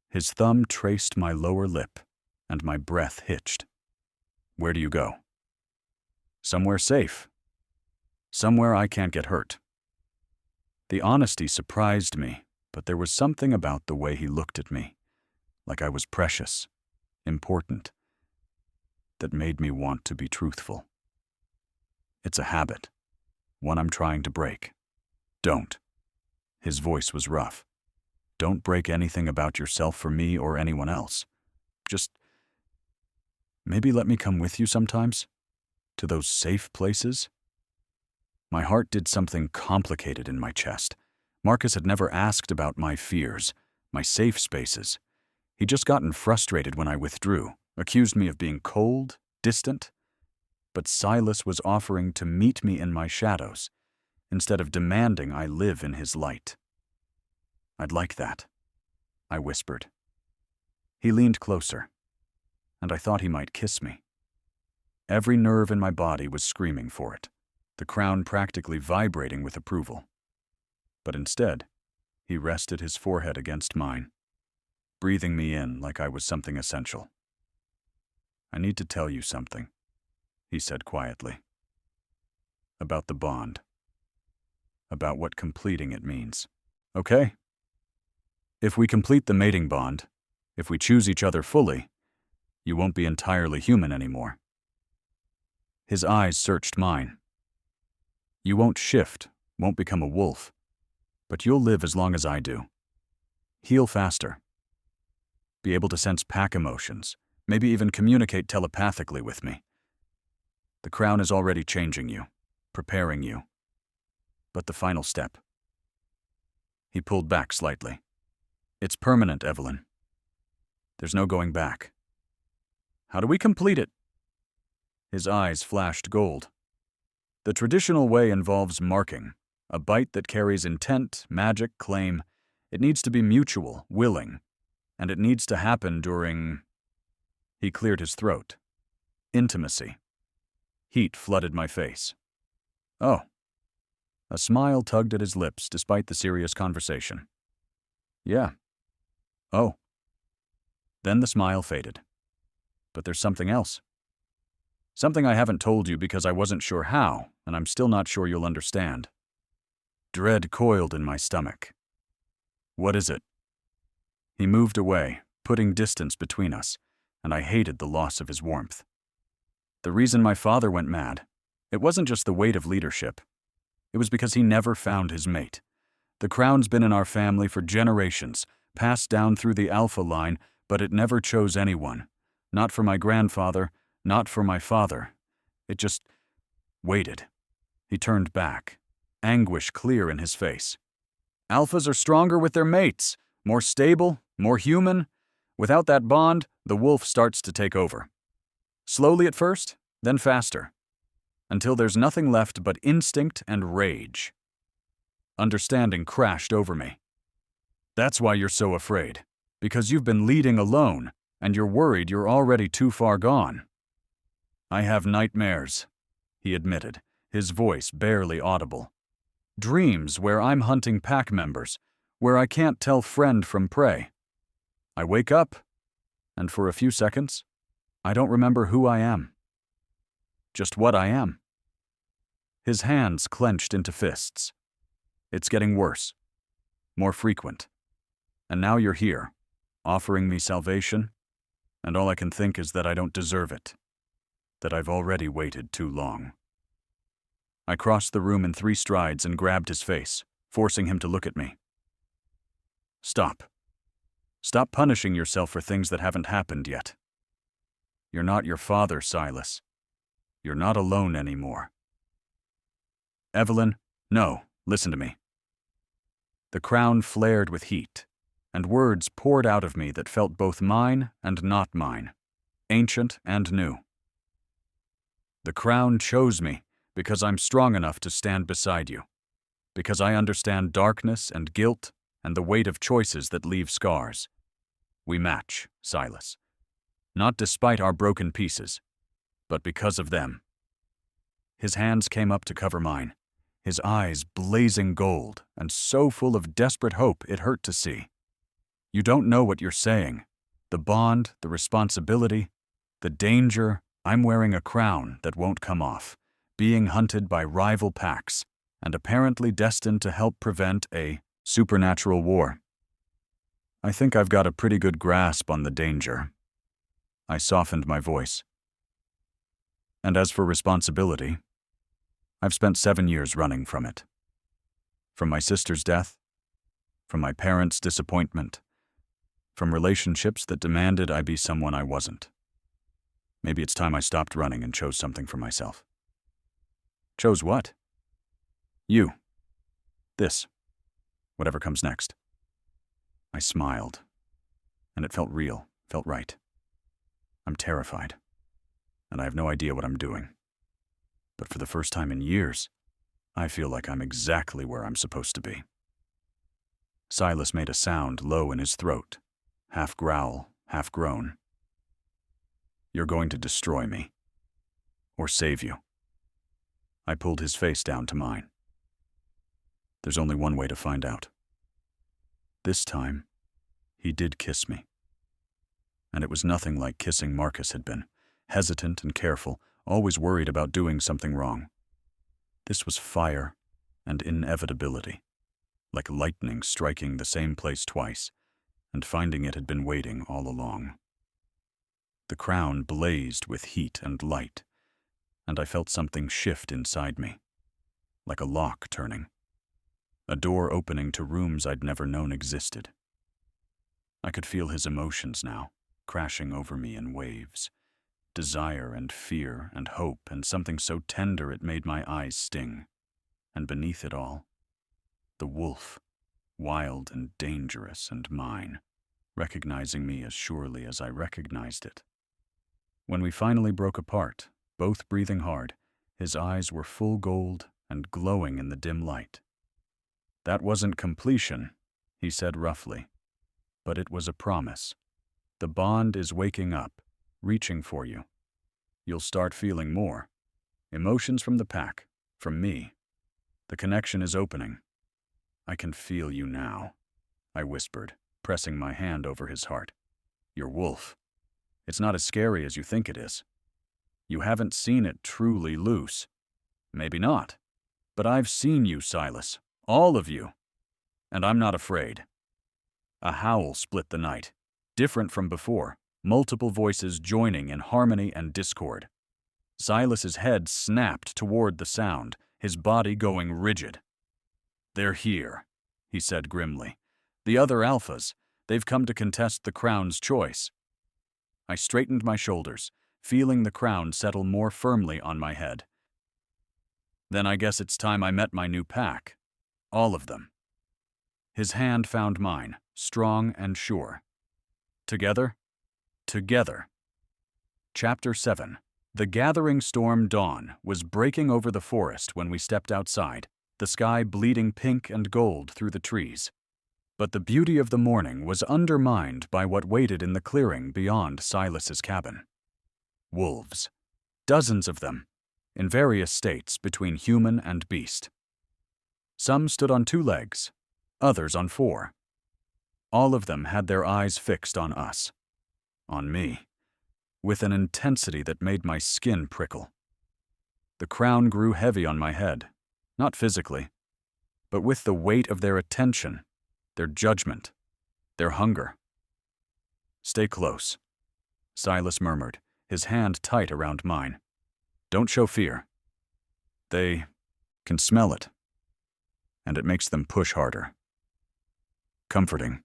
His thumb traced my lower lip, and my breath hitched. Where do you go? Somewhere safe. Somewhere I can't get hurt. The honesty surprised me, but there was something about the way he looked at me, like I was precious, important, that made me want to be truthful. It's a habit, one I'm trying to break. Don't. His voice was rough. Don't break anything about yourself for me or anyone else. Just maybe let me come with you sometimes? To those safe places? My heart did something complicated in my chest. Marcus had never asked about my fears, my safe spaces. He'd just gotten frustrated when I withdrew, accused me of being cold, distant. But Silas was offering to meet me in my shadows, instead of demanding I live in his light. I'd like that, I whispered. He leaned closer, and I thought he might kiss me. Every nerve in my body was screaming for it, the crown practically vibrating with approval. But instead, he rested his forehead against mine, breathing me in like I was something essential. I need to tell you something, he said quietly. About the bond. About what completing it means. Okay? If we complete the mating bond, if we choose each other fully, you won't be entirely human anymore. His eyes searched mine. You won't shift, won't become a wolf, but you'll live as long as I do. Heal faster. Be able to sense pack emotions, maybe even communicate telepathically with me. The crown is already changing you, preparing you. But the final step. He pulled back slightly. It's permanent, Evelyn. There's no going back. How do we complete it? His eyes flashed gold. The traditional way involves marking, a bite that carries intent, magic, claim. It needs to be mutual, willing, and it needs to happen during... He cleared his throat. Intimacy. Heat flooded my face. Oh. A smile tugged at his lips despite the serious conversation. Yeah, Oh. Then the smile faded. But there's something else. Something I haven't told you because I wasn't sure how, and I'm still not sure you'll understand. Dread coiled in my stomach. What is it? He moved away, putting distance between us, and I hated the loss of his warmth. The reason my father went mad, it wasn't just the weight of leadership. It was because he never found his mate. The crown's been in our family for generations, passed down through the Alpha line, but it never chose anyone. Not for my grandfather, not for my father. It just waited. He turned back, anguish clear in his face. Alphas are stronger with their mates, more stable, more human. Without that bond, the wolf starts to take over. Slowly at first, then faster, until there's nothing left but instinct and rage. Understanding crashed over me. That's why you're so afraid, because you've been leading alone, and you're worried you're already too far gone. I have nightmares, he admitted, his voice barely audible. Dreams where I'm hunting pack members, where I can't tell friend from prey. I wake up, and for a few seconds, I don't remember who I am. Just what I am. His hands clenched into fists. It's getting worse, more frequent. And now you're here, offering me salvation, and all I can think is that I don't deserve it, that I've already waited too long. I crossed the room in 3 strides and grabbed his face, forcing him to look at me. Stop. Stop punishing yourself for things that haven't happened yet. You're not your father, Silas. You're not alone anymore. Evelyn, no, listen to me. The crown flared with heat, and words poured out of me that felt both mine and not mine, ancient and new. The crown chose me because I'm strong enough to stand beside you, because I understand darkness and guilt and the weight of choices that leave scars. We match, Silas. Not despite our broken pieces, but because of them. His hands came up to cover mine, his eyes blazing gold and so full of desperate hope it hurt to see. You don't know what you're saying. The bond, the responsibility, the danger. I'm wearing a crown that won't come off, being hunted by rival packs, and apparently destined to help prevent a supernatural war. I think I've got a pretty good grasp on the danger. I softened my voice. And as for responsibility, I've spent 7 years running from it. From my sister's death, from my parents' disappointment, from relationships that demanded I be someone I wasn't. Maybe it's time I stopped running and chose something for myself. Chose what? You. This. Whatever comes next. I smiled, and it felt real, felt right. I'm terrified, and I have no idea what I'm doing. But for the first time in years, I feel like I'm exactly where I'm supposed to be. Silas made a sound low in his throat, half growl, half groan. You're going to destroy me, or save you. I pulled his face down to mine. There's only one way to find out. This time, he did kiss me. And it was nothing like kissing Marcus had been, hesitant and careful, always worried about doing something wrong. This was fire and inevitability, like lightning striking the same place twice, and finding it had been waiting all along. The crown blazed with heat and light, and I felt something shift inside me, like a lock turning, a door opening to rooms I'd never known existed. I could feel his emotions now, crashing over me in waves. Desire and fear and hope and something so tender it made my eyes sting. And beneath it all, the wolf, wild and dangerous and mine, recognizing me as surely as I recognized it. When we finally broke apart, both breathing hard, his eyes were full gold and glowing in the dim light. That wasn't completion, he said roughly, but it was a promise. The bond is waking up, reaching for you. You'll start feeling more. Emotions from the pack, from me. The connection is opening. I can feel you now, I whispered, pressing my hand over his heart. Your wolf. It's not as scary as you think it is. You haven't seen it truly loose. Maybe not. But I've seen you, Silas. All of you. And I'm not afraid. A howl split the night, different from before, multiple voices joining in harmony and discord. Silas's head snapped toward the sound, his body going rigid. They're here, he said grimly. The other alphas, they've come to contest the crown's choice. I straightened my shoulders, feeling the crown settle more firmly on my head. Then I guess it's time I met my new pack. All of them. His hand found mine, strong and sure. Together? Together. Chapter 7. The gathering storm dawn was breaking over the forest when we stepped outside, the sky bleeding pink and gold through the trees. But the beauty of the morning was undermined by what waited in the clearing beyond Silas's cabin. Wolves. Dozens of them, in various states between human and beast. Some stood on 2 legs, others on 4. All of them had their eyes fixed on us, on me, with an intensity that made my skin prickle. The crown grew heavy on my head, not physically, but with the weight of their attention, their judgment, their hunger. Stay close, Silas murmured, his hand tight around mine. Don't show fear. They can smell it, and it makes them push harder. Comforting,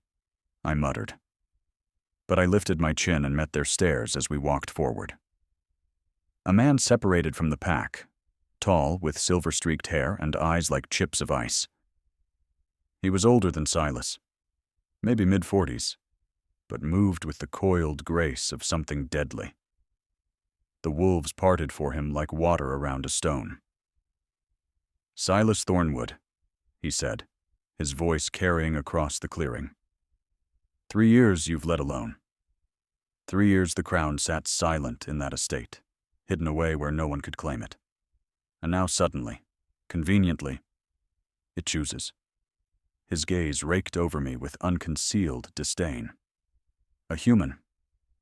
I muttered. But I lifted my chin and met their stares as we walked forward. A man separated from the pack, tall, with silver-streaked hair and eyes like chips of ice. He was older than Silas, maybe mid-40s, but moved with the coiled grace of something deadly. The wolves parted for him like water around a stone. Silas Thornwood, he said, his voice carrying across the clearing. 3 years you've led alone. 3 years the crown sat silent in that estate, hidden away where no one could claim it. And now suddenly, conveniently, it chooses. His gaze raked over me with unconcealed disdain. A human.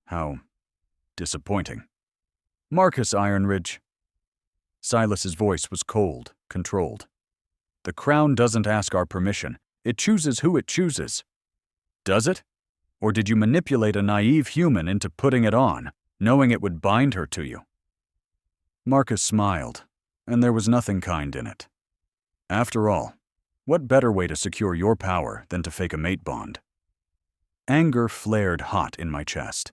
How disappointing. Marcus Ironridge. Silas's voice was cold, controlled. The crown doesn't ask our permission. It chooses who it chooses. Does it? Or did you manipulate a naive human into putting it on, knowing it would bind her to you? Marcus smiled, and there was nothing kind in it. After all, what better way to secure your power than to fake a mate bond? Anger flared hot in my chest.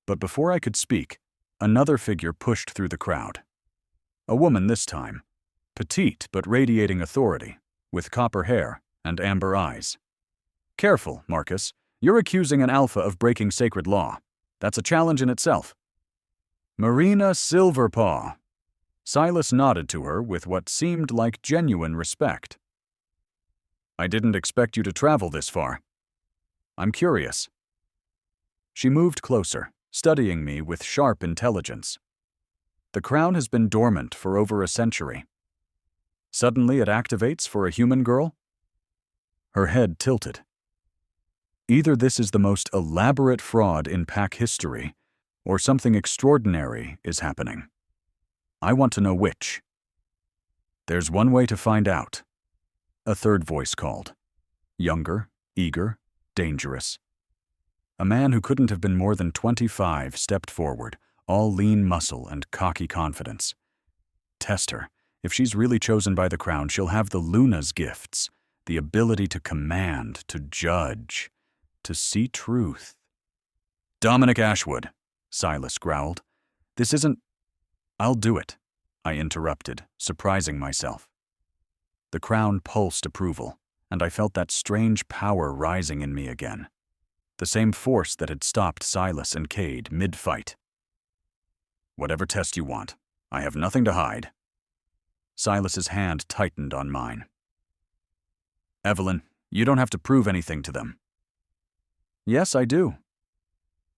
But before I could speak, another figure pushed through the crowd. A woman this time, petite but radiating authority, with copper hair and amber eyes. Careful, Marcus. You're accusing an alpha of breaking sacred law. That's a challenge in itself. Marina Silverpaw. Silas nodded to her with what seemed like genuine respect. I didn't expect you to travel this far. I'm curious. She moved closer, studying me with sharp intelligence. The crown has been dormant for over a century. Suddenly it activates for a human girl? Her head tilted. Either this is the most elaborate fraud in pack history, or something extraordinary is happening. I want to know which. There's one way to find out. A third voice called. Younger, eager, dangerous. A man who couldn't have been more than 25 stepped forward, all lean muscle and cocky confidence. Test her. If she's really chosen by the crown, she'll have the Luna's gifts, the ability to command, to judge, to see truth. Dominic Ashwood, Silas growled. This isn't... I'll do it, I interrupted, surprising myself. The crown pulsed approval, and I felt that strange power rising in me again. The same force that had stopped Silas and Cade mid-fight. Whatever test you want, I have nothing to hide. Silas's hand tightened on mine. Evelyn, you don't have to prove anything to them. Yes, I do.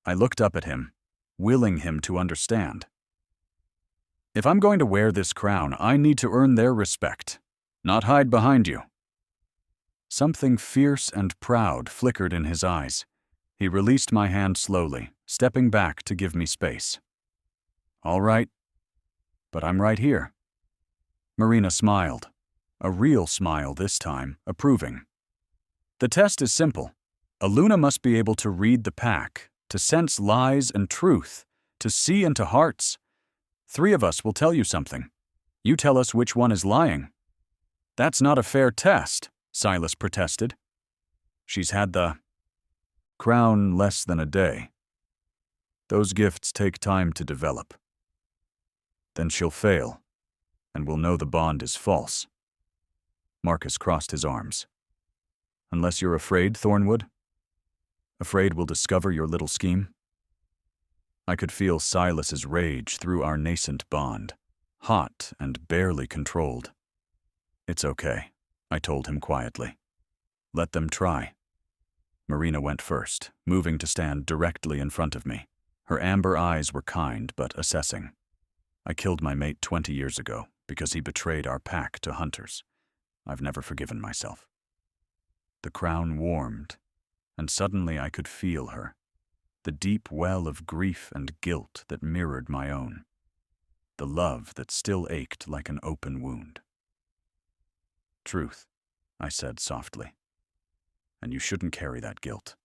I looked up at him, willing him to understand. If I'm going to wear this crown, I need to earn their respect, not hide behind you. Something fierce and proud flickered in his eyes. He released my hand slowly, stepping back to give me space. "All right, but I'm right here." Marina smiled. A real smile this time, approving. "The test is simple. A Luna must be able to read the pack, to sense lies and truth, to see into hearts. 3 of us will tell you something. You tell us which one is lying." "That's not a fair test," Silas protested. "She's had the crown less than a day. Those gifts take time to develop. Then she'll fail, and we'll know the bond is false." Marcus crossed his arms. "Unless you're afraid, Thornwood? Afraid we'll discover your little scheme?" I could feel Silas's rage through our nascent bond, hot and barely controlled. "It's okay," I told him quietly. "Let them try." Marina went first, moving to stand directly in front of me. Her amber eyes were kind but assessing. "I killed my mate 20 years ago because he betrayed our pack to hunters. I've never forgiven myself." The crown warmed, and suddenly I could feel her, the deep well of grief and guilt that mirrored my own, the love that still ached like an open wound. "Truth," I said softly. "And you shouldn't carry that guilt.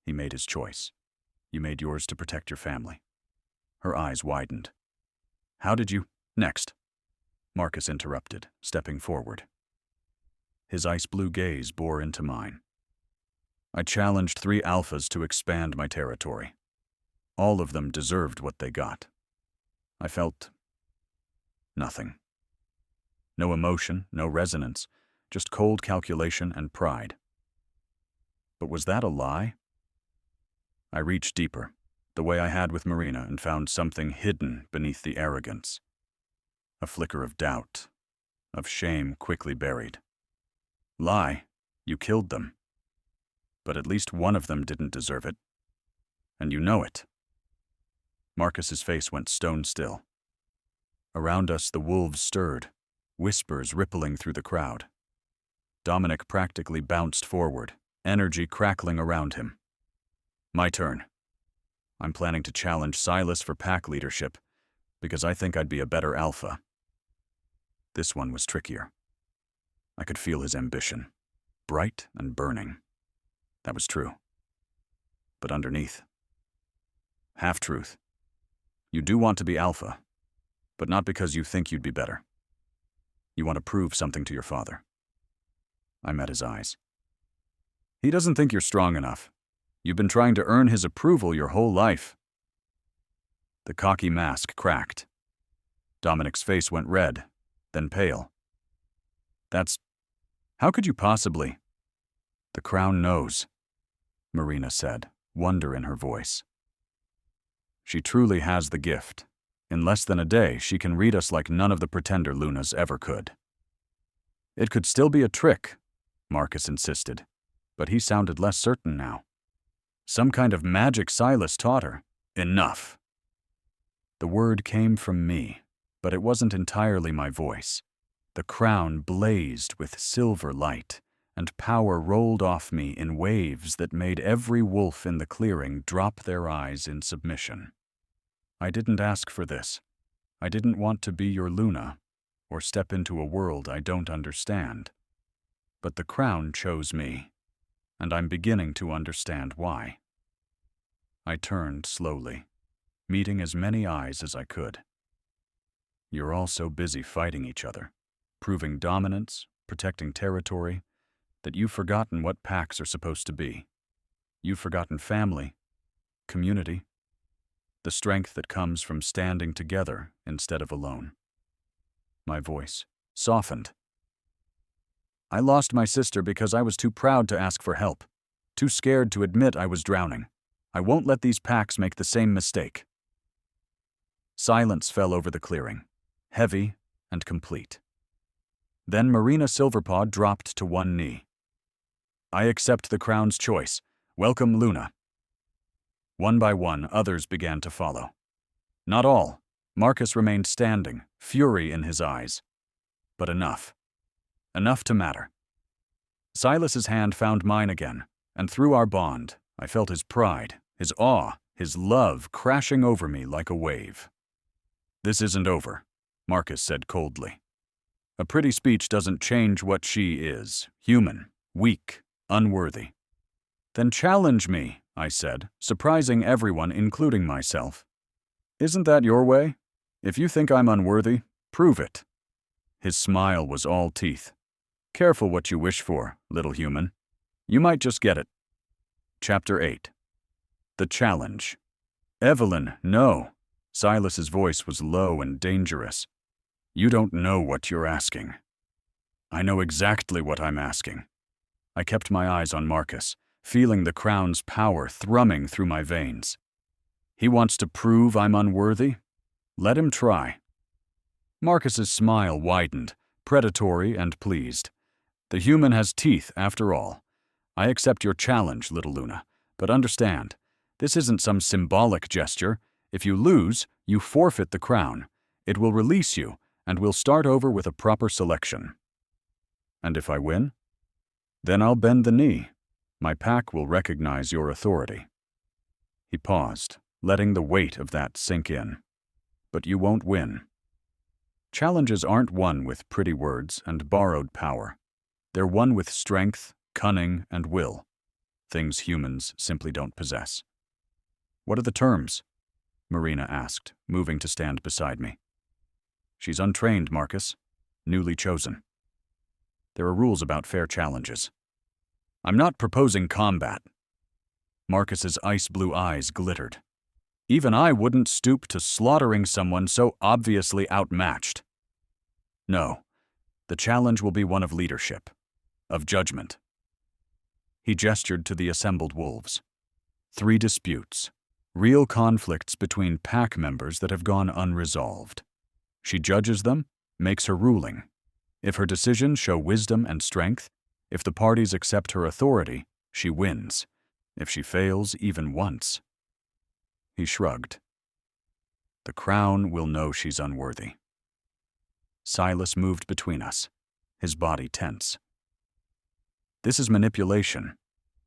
He made his choice. You made yours to protect your family." Her eyes widened. "How did you—" "Next," Marcus interrupted, stepping forward. His ice-blue gaze bore into mine. "I challenged 3 alphas to expand my territory. All of them deserved what they got. I felt nothing. No emotion, no resonance, just cold calculation and pride. But was that a lie? I reached deeper, the way I had with Marina, and found something hidden beneath the arrogance. A flicker of doubt, of shame quickly buried. Lie, you killed them. But at least one of them didn't deserve it. And you know it." Marcus's face went stone still. Around us the wolves stirred, whispers rippling through the crowd. Dominic practically bounced forward, energy crackling around him. "My turn. I'm planning to challenge Silas for pack leadership, because I think I'd be a better alpha." This one was trickier. I could feel his ambition, bright and burning. That was true. But underneath, half-truth. You do want to be alpha, but not because you think you'd be better. You want to prove something to your father. I met his eyes. "He doesn't think you're strong enough. You've been trying to earn his approval your whole life." The cocky mask cracked. Dominic's face went red, then pale. How could you possibly?" "The crown knows," Marina said, wonder in her voice. "She truly has the gift. In less than a day, she can read us like none of the pretender Lunas ever could." "It could still be a trick," Marcus insisted, but he sounded less certain now. "Some kind of magic Silas taught her." "Enough." The word came from me, but it wasn't entirely my voice. The crown blazed with silver light, and power rolled off me in waves that made every wolf in the clearing drop their eyes in submission. I didn't ask for this. I didn't want to be your Luna, or step into a world I don't understand. But the crown chose me, and I'm beginning to understand why. I turned slowly, meeting as many eyes as I could. "You're all so busy fighting each other, proving dominance, protecting territory, that you've forgotten what packs are supposed to be. You've forgotten family, community, the strength that comes from standing together instead of alone." My voice softened. "I lost my sister because I was too proud to ask for help, too scared to admit I was drowning. I won't let these packs make the same mistake." Silence fell over the clearing, heavy and complete. Then Marina Silverpaw dropped to one knee. "I accept the crown's choice. Welcome, Luna." One by one, others began to follow. Not all. Marcus remained standing, fury in his eyes. But enough. Enough to matter. Silas's hand found mine again, and through our bond, I felt his pride, his awe, his love crashing over me like a wave. "This isn't over," Marcus said coldly. "A pretty speech doesn't change what she is, human, weak, unworthy." "Then challenge me," I said, surprising everyone, including myself. "Isn't that your way? If you think I'm unworthy, prove it." His smile was all teeth. "Careful what you wish for, little human. You might just get it." Chapter 8. The Challenge. "Evelyn, no." Silas's voice was low and dangerous. "You don't know what you're asking." "I know exactly what I'm asking." I kept my eyes on Marcus, feeling the crown's power thrumming through my veins. "He wants to prove I'm unworthy? Let him try." Marcus's smile widened, predatory and pleased. "The human has teeth, after all. I accept your challenge, little Luna, but understand, this isn't some symbolic gesture. If you lose, you forfeit the crown. It will release you, and we'll start over with a proper selection." "And if I win?" "Then I'll bend the knee. My pack will recognize your authority." He paused, letting the weight of that sink in. "But you won't win." Challenges aren't won with pretty words and borrowed power. They're won with strength, cunning, and will, things humans simply don't possess. "What are the terms?" Marina asked, moving to stand beside me. "She's untrained, Marcus. Newly chosen. There are rules about fair challenges." "I'm not proposing combat." Marcus's ice-blue eyes glittered. "Even I wouldn't stoop to slaughtering someone so obviously outmatched." "No, the challenge will be one of leadership, of judgment." He gestured to the assembled wolves. 3 disputes, real conflicts between pack members that have gone unresolved. She judges them, makes her ruling. If her decisions show wisdom and strength, if the parties accept her authority, she wins. If she fails even once. He shrugged. "The crown will know she's unworthy." Silas moved between us, his body tense. "This is manipulation.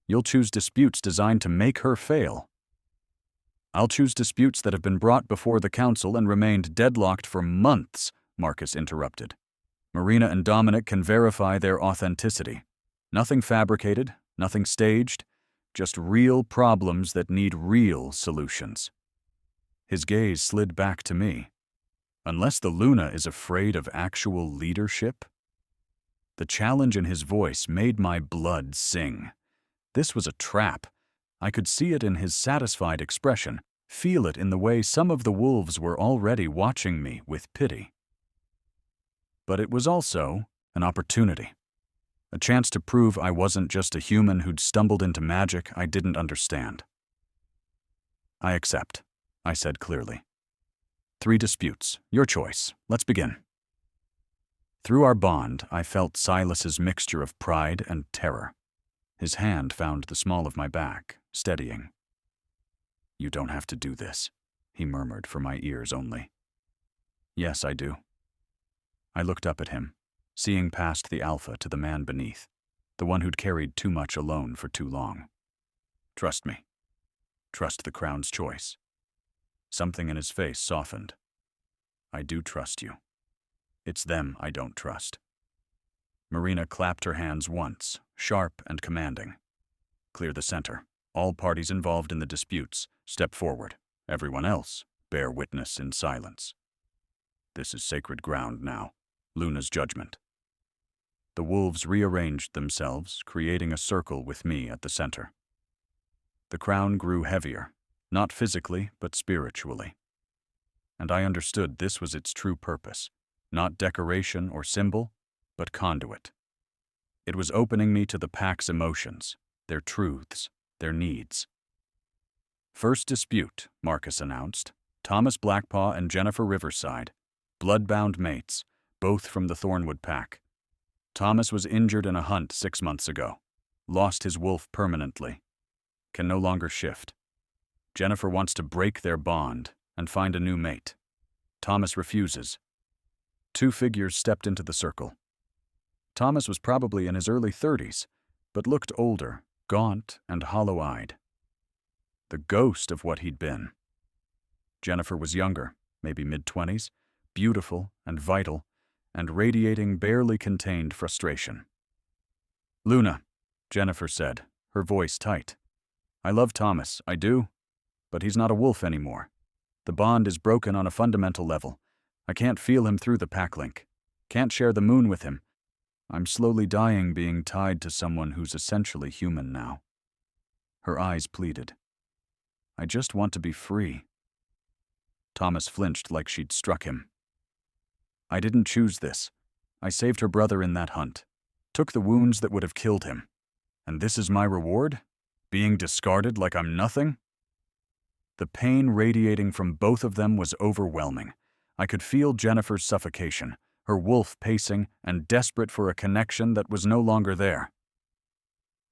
You'll choose disputes designed to make her fail." "I'll choose disputes that have been brought before the council and remained deadlocked for months," Marcus interrupted. "Marina and Dominic can verify their authenticity. Nothing fabricated, nothing staged, just real problems that need real solutions." His gaze slid back to me. "Unless the Luna is afraid of actual leadership?" The challenge in his voice made my blood sing. This was a trap. I could see it in his satisfied expression, feel it in the way some of the wolves were already watching me with pity. But it was also an opportunity. A chance to prove I wasn't just a human who'd stumbled into magic I didn't understand. "I accept," I said clearly. 3 disputes, your choice. Let's begin." Through our bond, I felt Silas's mixture of pride and terror. His hand found the small of my back, steadying. "You don't have to do this," he murmured for my ears only. "Yes, I do." I looked up at him, seeing past the alpha to the man beneath, the one who'd carried too much alone for too long. "Trust me. Trust the crown's choice." Something in his face softened. "I do trust you. It's them I don't trust." Marina clapped her hands once, sharp and commanding. "Clear the center. All parties involved in the disputes, step forward. Everyone else, bear witness in silence. This is sacred ground now. Luna's judgment." The wolves rearranged themselves, creating a circle with me at the center. The crown grew heavier, not physically, but spiritually. And I understood this was its true purpose, not decoration or symbol, but conduit. It was opening me to the pack's emotions, their truths, their needs. "First dispute," Marcus announced. "Thomas Blackpaw and Jennifer Riverside, blood-bound mates, both from the Thornwood pack. Thomas was injured in a hunt 6 months ago, lost his wolf permanently, can no longer shift. Jennifer wants to break their bond and find a new mate. Thomas refuses." 2 figures stepped into the circle. Thomas was probably in his early 30s, but looked older, gaunt and hollow-eyed. The ghost of what he'd been. Jennifer was younger, maybe mid-20s, beautiful and vital, and radiating barely contained frustration. "Luna," Jennifer said, her voice tight. "I love Thomas, I do, but he's not a wolf anymore. The bond is broken on a fundamental level. I can't feel him through the pack link. Can't share the moon with him. I'm slowly dying being tied to someone who's essentially human now." Her eyes pleaded. "I just want to be free." Thomas flinched like she'd struck him. "I didn't choose this. I saved her brother in that hunt. Took the wounds that would have killed him. And this is my reward? Being discarded like I'm nothing?" The pain radiating from both of them was overwhelming. I could feel Jennifer's suffocation, her wolf pacing and desperate for a connection that was no longer there.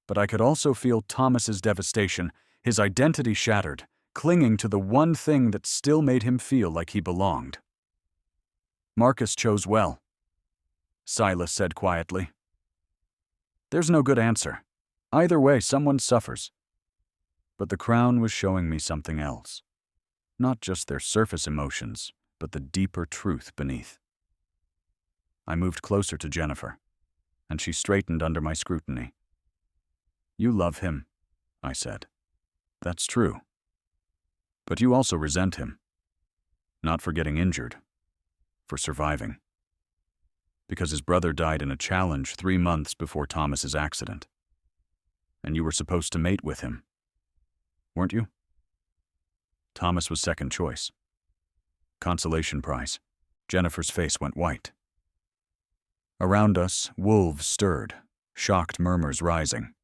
But I could also feel Thomas's devastation, his identity shattered, clinging to the one thing that still made him feel like he belonged. "Marcus chose well," Silas said quietly. "There's no good answer. Either way, someone suffers." But the crown was showing me something else. Not just their surface emotions, but the deeper truth beneath. I moved closer to Jennifer, and she straightened under my scrutiny. "You love him," I said. "That's true. But you also resent him. Not for getting injured, for surviving. Because his brother died in a challenge 3 months before Thomas's accident. And you were supposed to mate with him. Weren't you? Thomas was second choice. Consolation prize." Jennifer's face went white. Around us, wolves stirred, shocked murmurs rising.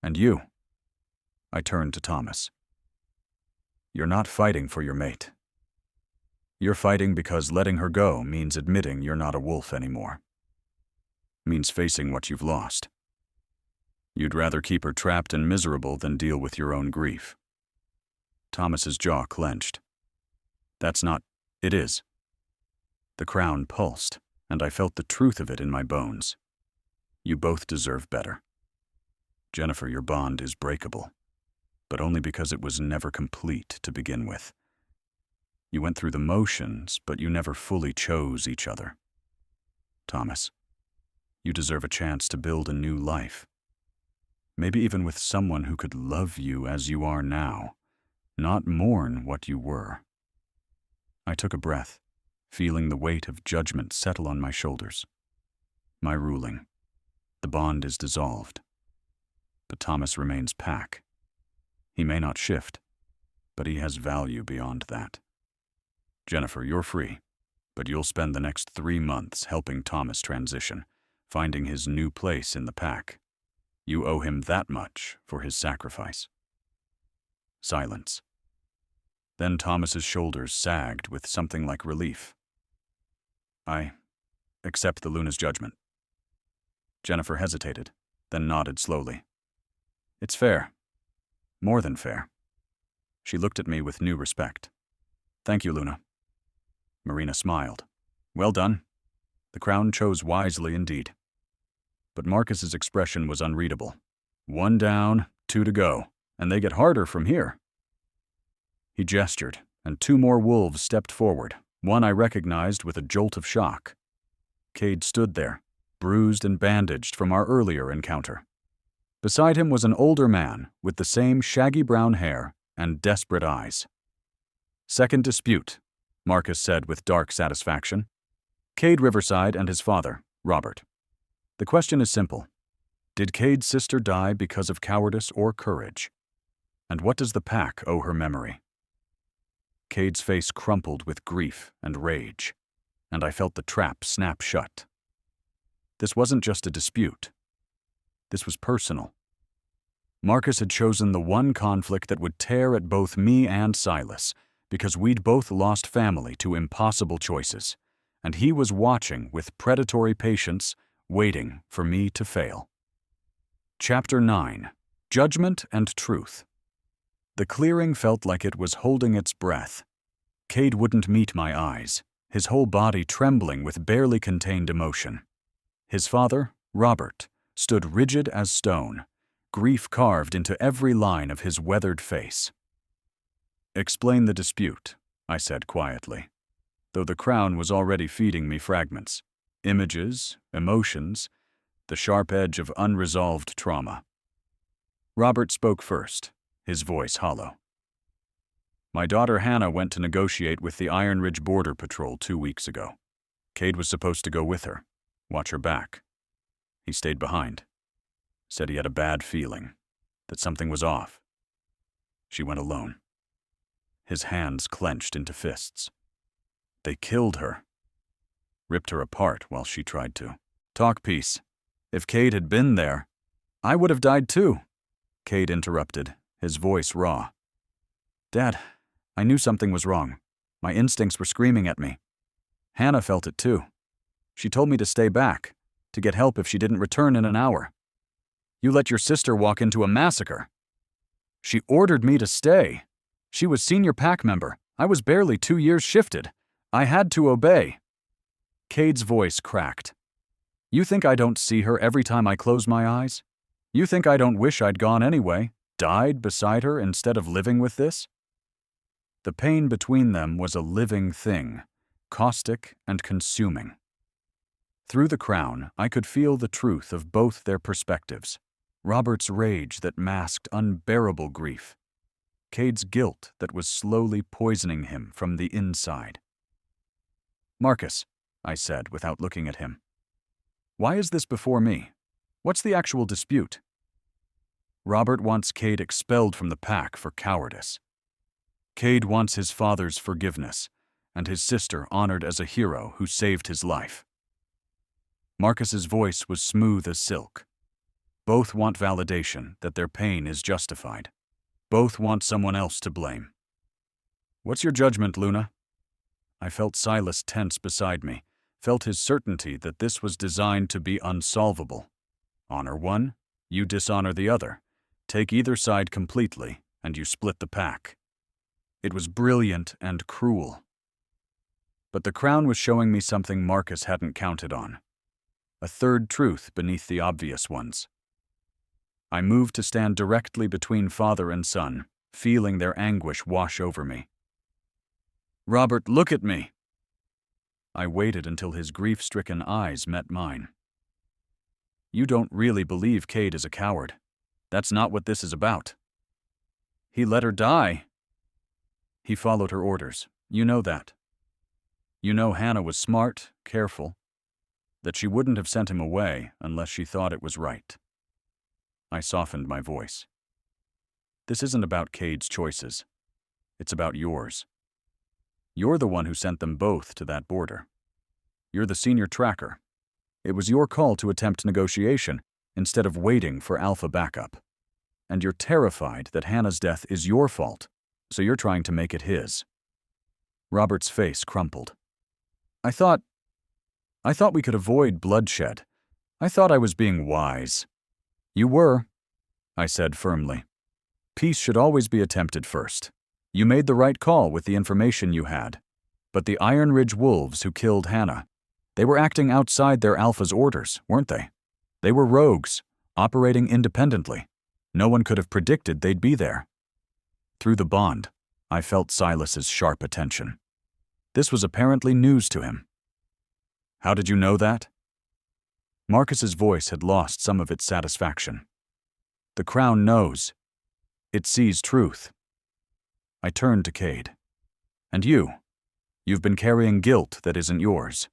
"And you?" I turned to Thomas. "You're not fighting for your mate. You're fighting because letting her go means admitting you're not a wolf anymore. Means facing what you've lost. You'd rather keep her trapped and miserable than deal with your own grief." Thomas's jaw clenched. "That's not... It is." The crown pulsed, and I felt the truth of it in my bones. "You both deserve better. Jennifer, your bond is breakable, but only because it was never complete to begin with. You went through the motions, but you never fully chose each other. Thomas, you deserve a chance to build a new life. Maybe even with someone who could love you as you are now, not mourn what you were." I took a breath, feeling the weight of judgment settle on my shoulders. My ruling. The bond is dissolved. But Thomas remains pack. He may not shift, but he has value beyond that. Jennifer, you're free, but you'll spend the next 3 months helping Thomas transition, finding his new place in the pack. You owe him that much for his sacrifice." Silence. Then Thomas's shoulders sagged with something like relief. "I accept the Luna's judgment." Jennifer hesitated, then nodded slowly. "It's fair. More than fair." She looked at me with new respect. "Thank you, Luna." Marina smiled. "Well done. The crown chose wisely indeed." But Marcus's expression was unreadable. 1 down, 2 to go, and they get harder from here. He gestured, and 2 more wolves stepped forward, one I recognized with a jolt of shock. Cade stood there, bruised and bandaged from our earlier encounter. Beside him was an older man with the same shaggy brown hair and desperate eyes. "Second dispute," Marcus said with dark satisfaction. "Cade Riverside and his father, Robert. The question is simple. Did Cade's sister die because of cowardice or courage? And what does the pack owe her memory?" Cade's face crumpled with grief and rage, and I felt the trap snap shut. This wasn't just a dispute. This was personal. Marcus had chosen the one conflict that would tear at both me and Silas, because we'd both lost family to impossible choices, and he was watching with predatory patience, waiting for me to fail. Chapter 9. Judgment and Truth. The clearing felt like it was holding its breath. Cade wouldn't meet my eyes, his whole body trembling with barely contained emotion. His father, Robert, stood rigid as stone, grief carved into every line of his weathered face. "Explain the dispute," I said quietly, though the crown was already feeding me fragments, images, emotions, the sharp edge of unresolved trauma. Robert spoke first, his voice hollow. "My daughter Hannah went to negotiate with the Iron Ridge Border Patrol 2 weeks ago. Cade was supposed to go with her, watch her back. He stayed behind. Said he had a bad feeling, that something was off. She went alone." His hands clenched into fists. "They killed her. Ripped her apart while she tried to. Talk peace. If Cade had been there, I would have died too," Cade interrupted, his voice raw. "Dad, I knew something was wrong. My instincts were screaming at me. Hannah felt it too. She told me to stay back, to get help if she didn't return in an hour. You let your sister walk into a massacre. She ordered me to stay. She was senior pack member. I was barely 2 years shifted. I had to obey." Cade's voice cracked. "You think I don't see her every time I close my eyes? You think I don't wish I'd gone anyway, died beside her instead of living with this?" The pain between them was a living thing, caustic and consuming. Through the crown, I could feel the truth of both their perspectives. Robert's rage that masked unbearable grief. Cade's guilt that was slowly poisoning him from the inside. "Marcus," I said without looking at him, "why is this before me? What's the actual dispute?" "Robert wants Cade expelled from the pack for cowardice. Cade wants his father's forgiveness, and his sister honored as a hero who saved his life." Marcus's voice was smooth as silk. Both want validation that their pain is justified. Both want someone else to blame. "What's your judgment, Luna?" I felt Silas tense beside me, felt his certainty that this was designed to be unsolvable. Honor one, you dishonor the other. Take either side completely, and you split the pack. It was brilliant and cruel. But the crown was showing me something Marcus hadn't counted on. A third truth beneath the obvious ones. I moved to stand directly between father and son, feeling their anguish wash over me. "Robert, look at me!" I waited until his grief-stricken eyes met mine. "You don't really believe Cade is a coward. That's not what this is about. He let her die. He followed her orders. You know that. You know Hannah was smart, careful, that she wouldn't have sent him away unless she thought it was right." I softened my voice. "This isn't about Cade's choices. It's about yours. You're the one who sent them both to that border. You're the senior tracker. It was your call to attempt negotiation instead of waiting for Alpha backup. And you're terrified that Hannah's death is your fault, so you're trying to make it his." Robert's face crumpled. I thought we could avoid bloodshed. I thought I was being wise." "You were," I said firmly. "Peace should always be attempted first. You made the right call with the information you had. But the Iron Ridge Wolves who killed Hannah, they were acting outside their Alpha's orders, weren't they? They were rogues, operating independently. No one could have predicted they'd be there." Through the bond, I felt Silas's sharp attention. This was apparently news to him. "How did you know that?" Marcus's voice had lost some of its satisfaction. "The crown knows. It sees truth." I turned to Cade. "And you've been carrying guilt that isn't yours.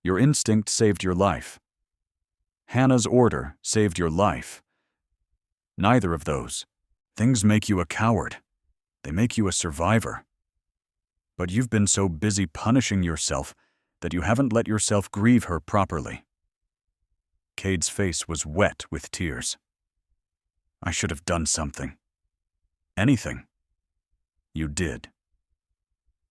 Your instinct saved your life. Hannah's order saved your life. Neither of those. Things make you a coward. They make you a survivor. But you've been so busy punishing yourself that you haven't let yourself grieve her properly." Cade's face was wet with tears. "I should have done something. Anything. You did.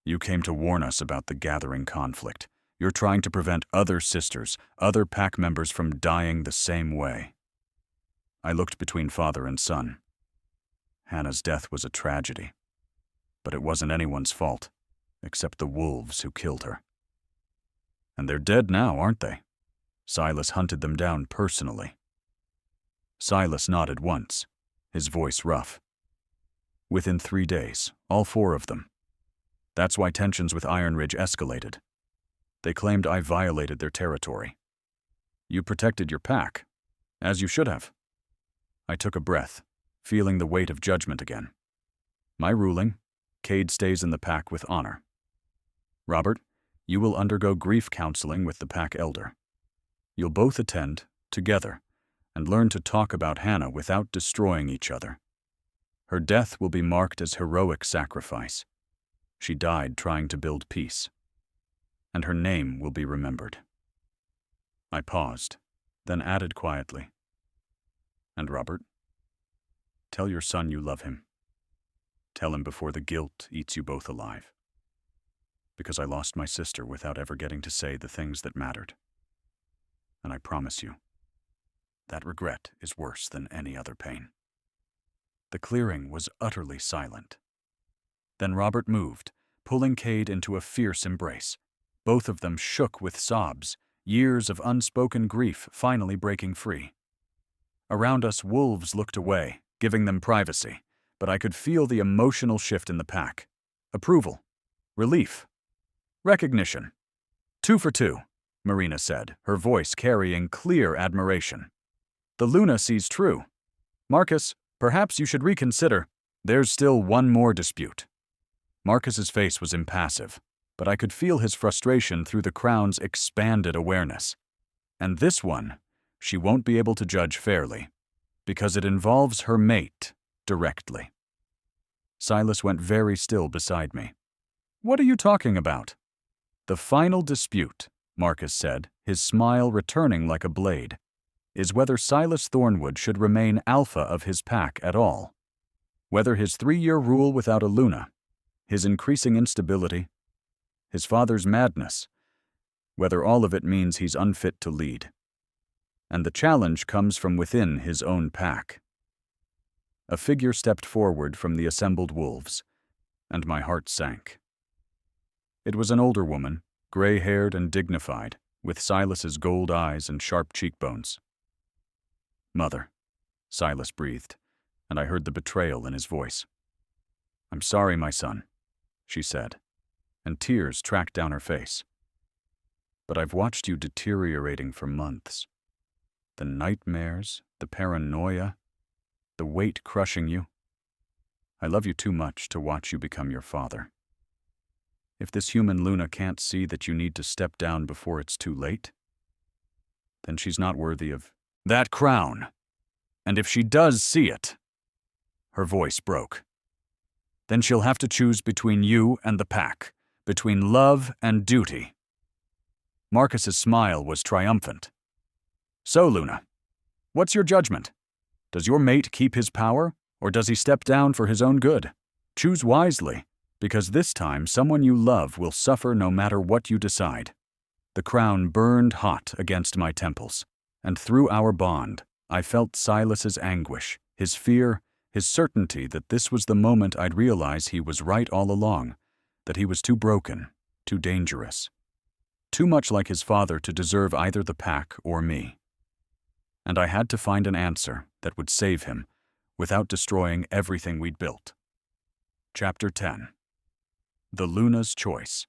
You came to warn us about the gathering conflict. You're trying to prevent other sisters, other pack members from dying the same way." I looked between father and son. Hannah's death was a tragedy, but it wasn't anyone's fault, except the wolves who killed her. And they're dead now, aren't they? Silas hunted them down personally. Silas nodded once, his voice rough. Within 3 days, all 4 of them. That's why tensions with Iron Ridge escalated. They claimed I violated their territory. You protected your pack, as you should have. I took a breath, feeling the weight of judgment again. My ruling, Cade stays in the pack with honor. Robert, you will undergo grief counseling with the pack elder. You'll both attend, together, and learn to talk about Hannah without destroying each other. Her death will be marked as heroic sacrifice. She died trying to build peace. And her name will be remembered. I paused, then added quietly. And Robert, tell your son you love him. Tell him before the guilt eats you both alive. Because I lost my sister without ever getting to say the things that mattered. And I promise you, that regret is worse than any other pain. The clearing was utterly silent. Then Robert moved, pulling Cade into a fierce embrace. Both of them shook with sobs, years of unspoken grief finally breaking free. Around us, wolves looked away, giving them privacy, but I could feel the emotional shift in the pack. Approval. Relief. Recognition. 2 for 2, Marina said, her voice carrying clear admiration. The Luna sees true. Marcus, perhaps you should reconsider. There's still one more dispute. Marcus's face was impassive, but I could feel his frustration through the crown's expanded awareness. And this one, she won't be able to judge fairly, because it involves her mate directly. Silas went very still beside me. What are you talking about? The final dispute, Marcus said, his smile returning like a blade, is whether Silas Thornwood should remain alpha of his pack at all. Whether his 3-year rule without a Luna, his increasing instability, his father's madness, whether all of it means he's unfit to lead. And the challenge comes from within his own pack. A figure stepped forward from the assembled wolves, and my heart sank. It was an older woman, gray-haired and dignified, with Silas's gold eyes and sharp cheekbones. Mother, Silas breathed, and I heard the betrayal in his voice. I'm sorry, my son, she said, and tears tracked down her face. But I've watched you deteriorating for months. The nightmares, the paranoia, the weight crushing you. I love you too much to watch you become your father. If this human Luna can't see that you need to step down before it's too late, then she's not worthy of that crown. And if she does see it, her voice broke, then she'll have to choose between you and the pack, between love and duty. Marcus's smile was triumphant. So, Luna, what's your judgment? Does your mate keep his power, or does he step down for his own good? Choose wisely, because this time someone you love will suffer no matter what you decide. The crown burned hot against my temples, and through our bond, I felt Silas's anguish, his fear, his certainty that this was the moment I'd realize he was right all along, that he was too broken, too dangerous, too much like his father to deserve either the pack or me. And I had to find an answer that would save him without destroying everything we'd built. Chapter 10. The Luna's Choice.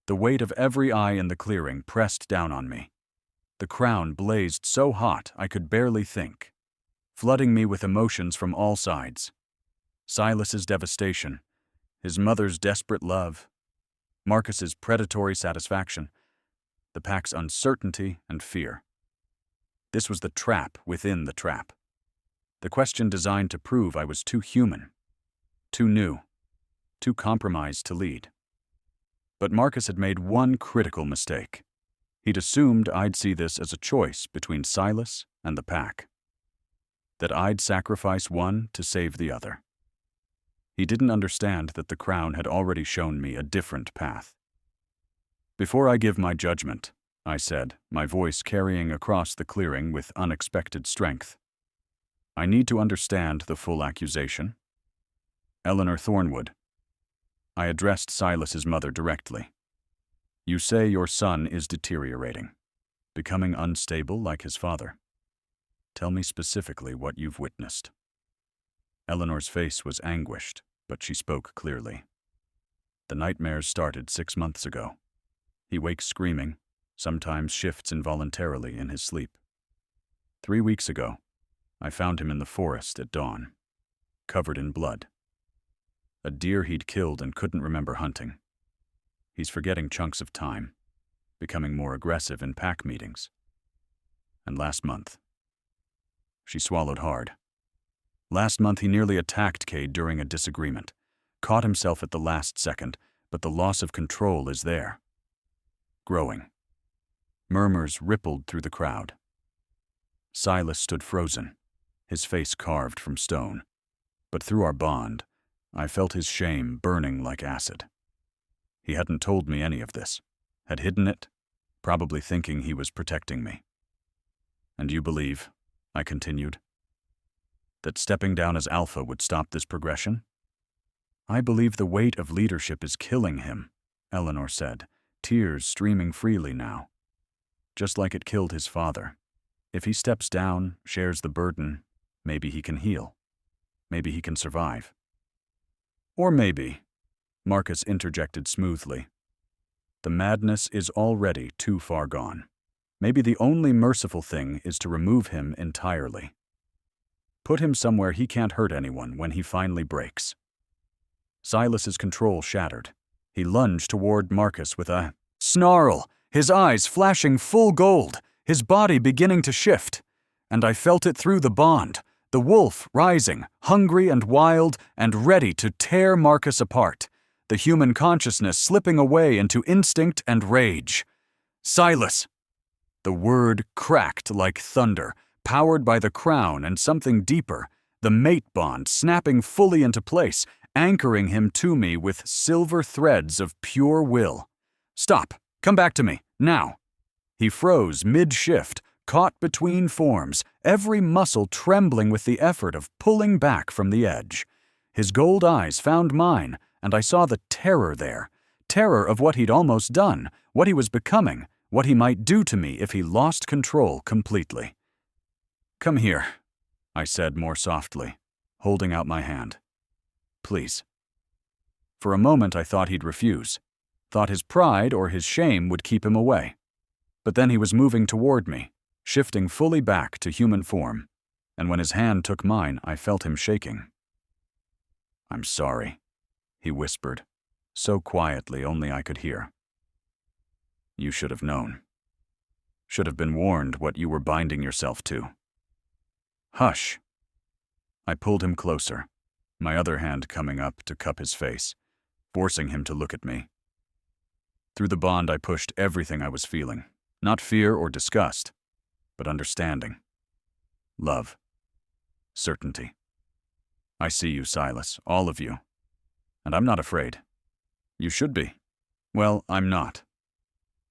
The weight of every eye in the clearing pressed down on me. The crown blazed so hot I could barely think, flooding me with emotions from all sides. Silas's devastation, his mother's desperate love, Marcus's predatory satisfaction, the pack's uncertainty and fear. This was the trap within the trap. The question designed to prove I was too human, too new, too compromised to lead. But Marcus had made one critical mistake. He'd assumed I'd see this as a choice between Silas and the pack, that I'd sacrifice one to save the other. He didn't understand that the crown had already shown me a different path. Before I give my judgment, I said, my voice carrying across the clearing with unexpected strength, I need to understand the full accusation. Eleanor Thornwood. I addressed Silas's mother directly. You say your son is deteriorating, becoming unstable like his father. Tell me specifically what you've witnessed." Eleanor's face was anguished, but she spoke clearly. "The nightmares started 6 months ago. He wakes screaming, sometimes shifts involuntarily in his sleep. 3 weeks ago, I found him in the forest at dawn, covered in blood. A deer he'd killed and couldn't remember hunting. He's forgetting chunks of time, becoming more aggressive in pack meetings. And last month," she swallowed hard. "Last month he nearly attacked Cade during a disagreement, caught himself at the last second, but the loss of control is there. Growing." Murmurs rippled through the crowd. Silas stood frozen, his face carved from stone. But through our bond, I felt his shame burning like acid. He hadn't told me any of this, had hidden it, probably thinking he was protecting me. "And you believe," I continued, "that stepping down as alpha would stop this progression?" "I believe the weight of leadership is killing him," Eleanor said, tears streaming freely now. "Just like it killed his father. If he steps down, shares the burden, maybe he can heal. Maybe he can survive." "Or maybe," Marcus interjected smoothly, "the madness is already too far gone. Maybe the only merciful thing is to remove him entirely. Put him somewhere he can't hurt anyone when he finally breaks." Silas's control shattered. He lunged toward Marcus with a snarl, his eyes flashing full gold, his body beginning to shift. And I felt it through the bond, the wolf rising, hungry and wild and ready to tear Marcus apart, the human consciousness slipping away into instinct and rage. "Silas!" The word cracked like thunder, powered by the crown and something deeper, the mate bond snapping fully into place, anchoring him to me with silver threads of pure will. "Stop! Come back to me, now!" He froze mid-shift, caught between forms, every muscle trembling with the effort of pulling back from the edge. His gold eyes found mine, and I saw the terror there. Terror of what he'd almost done, what he was becoming, what he might do to me if he lost control completely. "Come here," I said more softly, holding out my hand. "Please." For a moment I thought he'd refuse, thought his pride or his shame would keep him away. But then he was moving toward me, shifting fully back to human form, and when his hand took mine, I felt him shaking. "I'm sorry," he whispered, so quietly only I could hear. "You should have known. Should have been warned what you were binding yourself to." "Hush." I pulled him closer, my other hand coming up to cup his face, forcing him to look at me. Through the bond I pushed everything I was feeling, not fear or disgust, but understanding. Love. Certainty. "I see you, Silas, all of you. And I'm not afraid. You should be. Well, I'm not."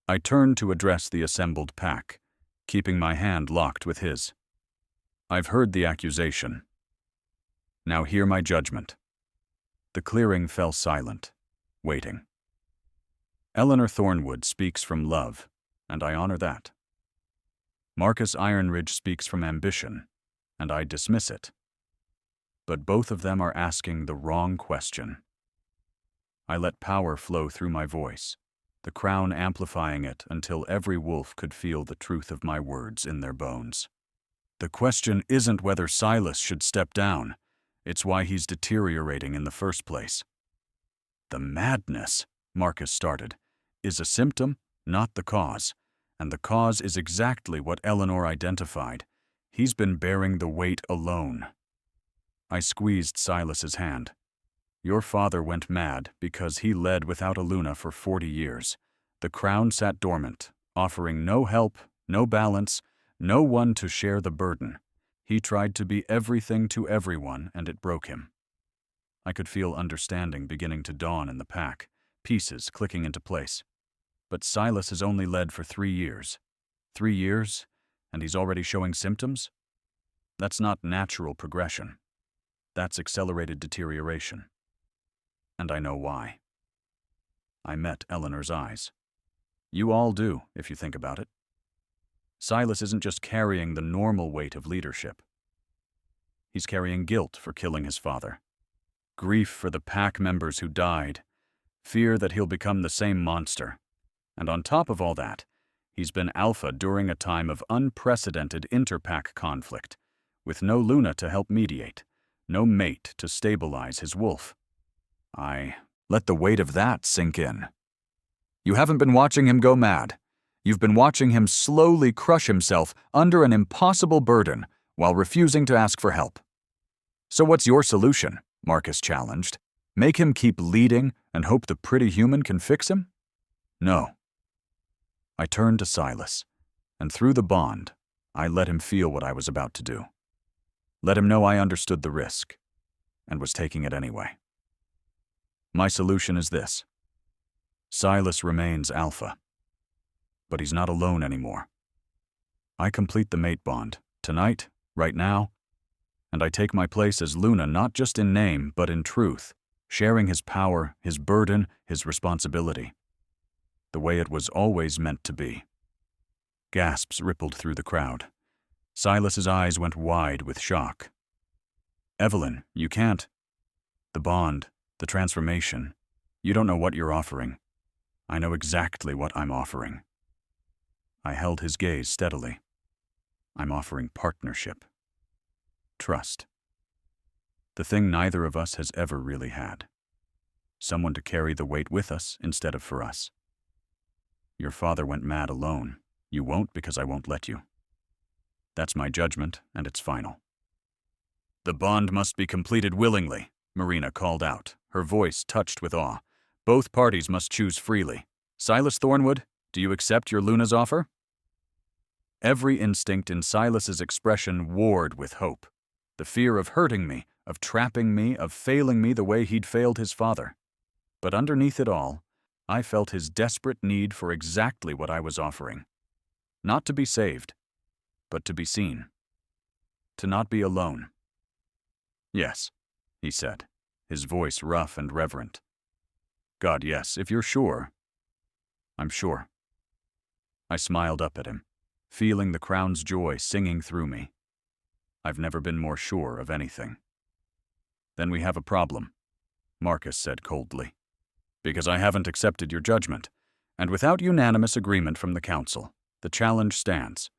I turned to address the assembled pack, keeping my hand locked with his. "I've heard the accusation. Now hear my judgment." The clearing fell silent, waiting. Eleanor Thornwood speaks from love, and I honor that. Marcus Ironridge speaks from ambition, and I dismiss it. But both of them are asking the wrong question. I let power flow through my voice, the crown amplifying it until every wolf could feel the truth of my words in their bones. The question isn't whether Silas should step down, it's why he's deteriorating in the first place. "The madness," Marcus started, "is a symptom, not the cause, and the cause is exactly what Eleanor identified. He's been bearing the weight alone." I squeezed Silas's hand. "Your father went mad because he led without a Luna for 40 years. The crown sat dormant, offering no help, no balance, no one to share the burden. He tried to be everything to everyone, and it broke him." I could feel understanding beginning to dawn in the pack, pieces clicking into place. But Silas has only led for 3 years. 3 years, and he's already showing symptoms? That's not natural progression. That's accelerated deterioration. And I know why. I met Eleanor's eyes. You all do, if you think about it. Silas isn't just carrying the normal weight of leadership. He's carrying guilt for killing his father, grief for the pack members who died, fear that he'll become the same monster. And on top of all that, he's been alpha during a time of unprecedented interpack conflict, with no Luna to help mediate, no mate to stabilize his wolf. Let the weight of that sink in. You haven't been watching him go mad. You've been watching him slowly crush himself under an impossible burden while refusing to ask for help. So what's your solution? Marcus challenged. Make him keep leading and hope the pretty human can fix him? No. I turned to Silas, and through the bond, I let him feel what I was about to do. Let him know I understood the risk, and was taking it anyway. My solution is this. Silas remains alpha, but he's not alone anymore. I complete the mate bond, tonight, right now, and I take my place as Luna not just in name, but in truth, sharing his power, his burden, his responsibility, the way it was always meant to be. Gasps rippled through the crowd. Silas's eyes went wide with shock. Evelyn, you can't. The bond, the transformation, you don't know what you're offering. I know exactly what I'm offering. I held his gaze steadily. I'm offering partnership. Trust. The thing neither of us has ever really had. Someone to carry the weight with us instead of for us. Your father went mad alone. You won't because I won't let you. That's my judgment, and it's final. The bond must be completed willingly, Marina called out, her voice touched with awe. Both parties must choose freely. Silas Thornwood, do you accept your Luna's offer? Every instinct in Silas's expression warred with hope. The fear of hurting me, of trapping me, of failing me the way he'd failed his father. But underneath it all, I felt his desperate need for exactly what I was offering. Not to be saved, but to be seen. To not be alone. Yes, he said, his voice rough and reverent. God, yes, if you're sure. I'm sure. I smiled up at him, feeling the crown's joy singing through me. I've never been more sure of anything. Then we have a problem, Marcus said coldly, because I haven't accepted your judgment, and without unanimous agreement from the council, the challenge stands.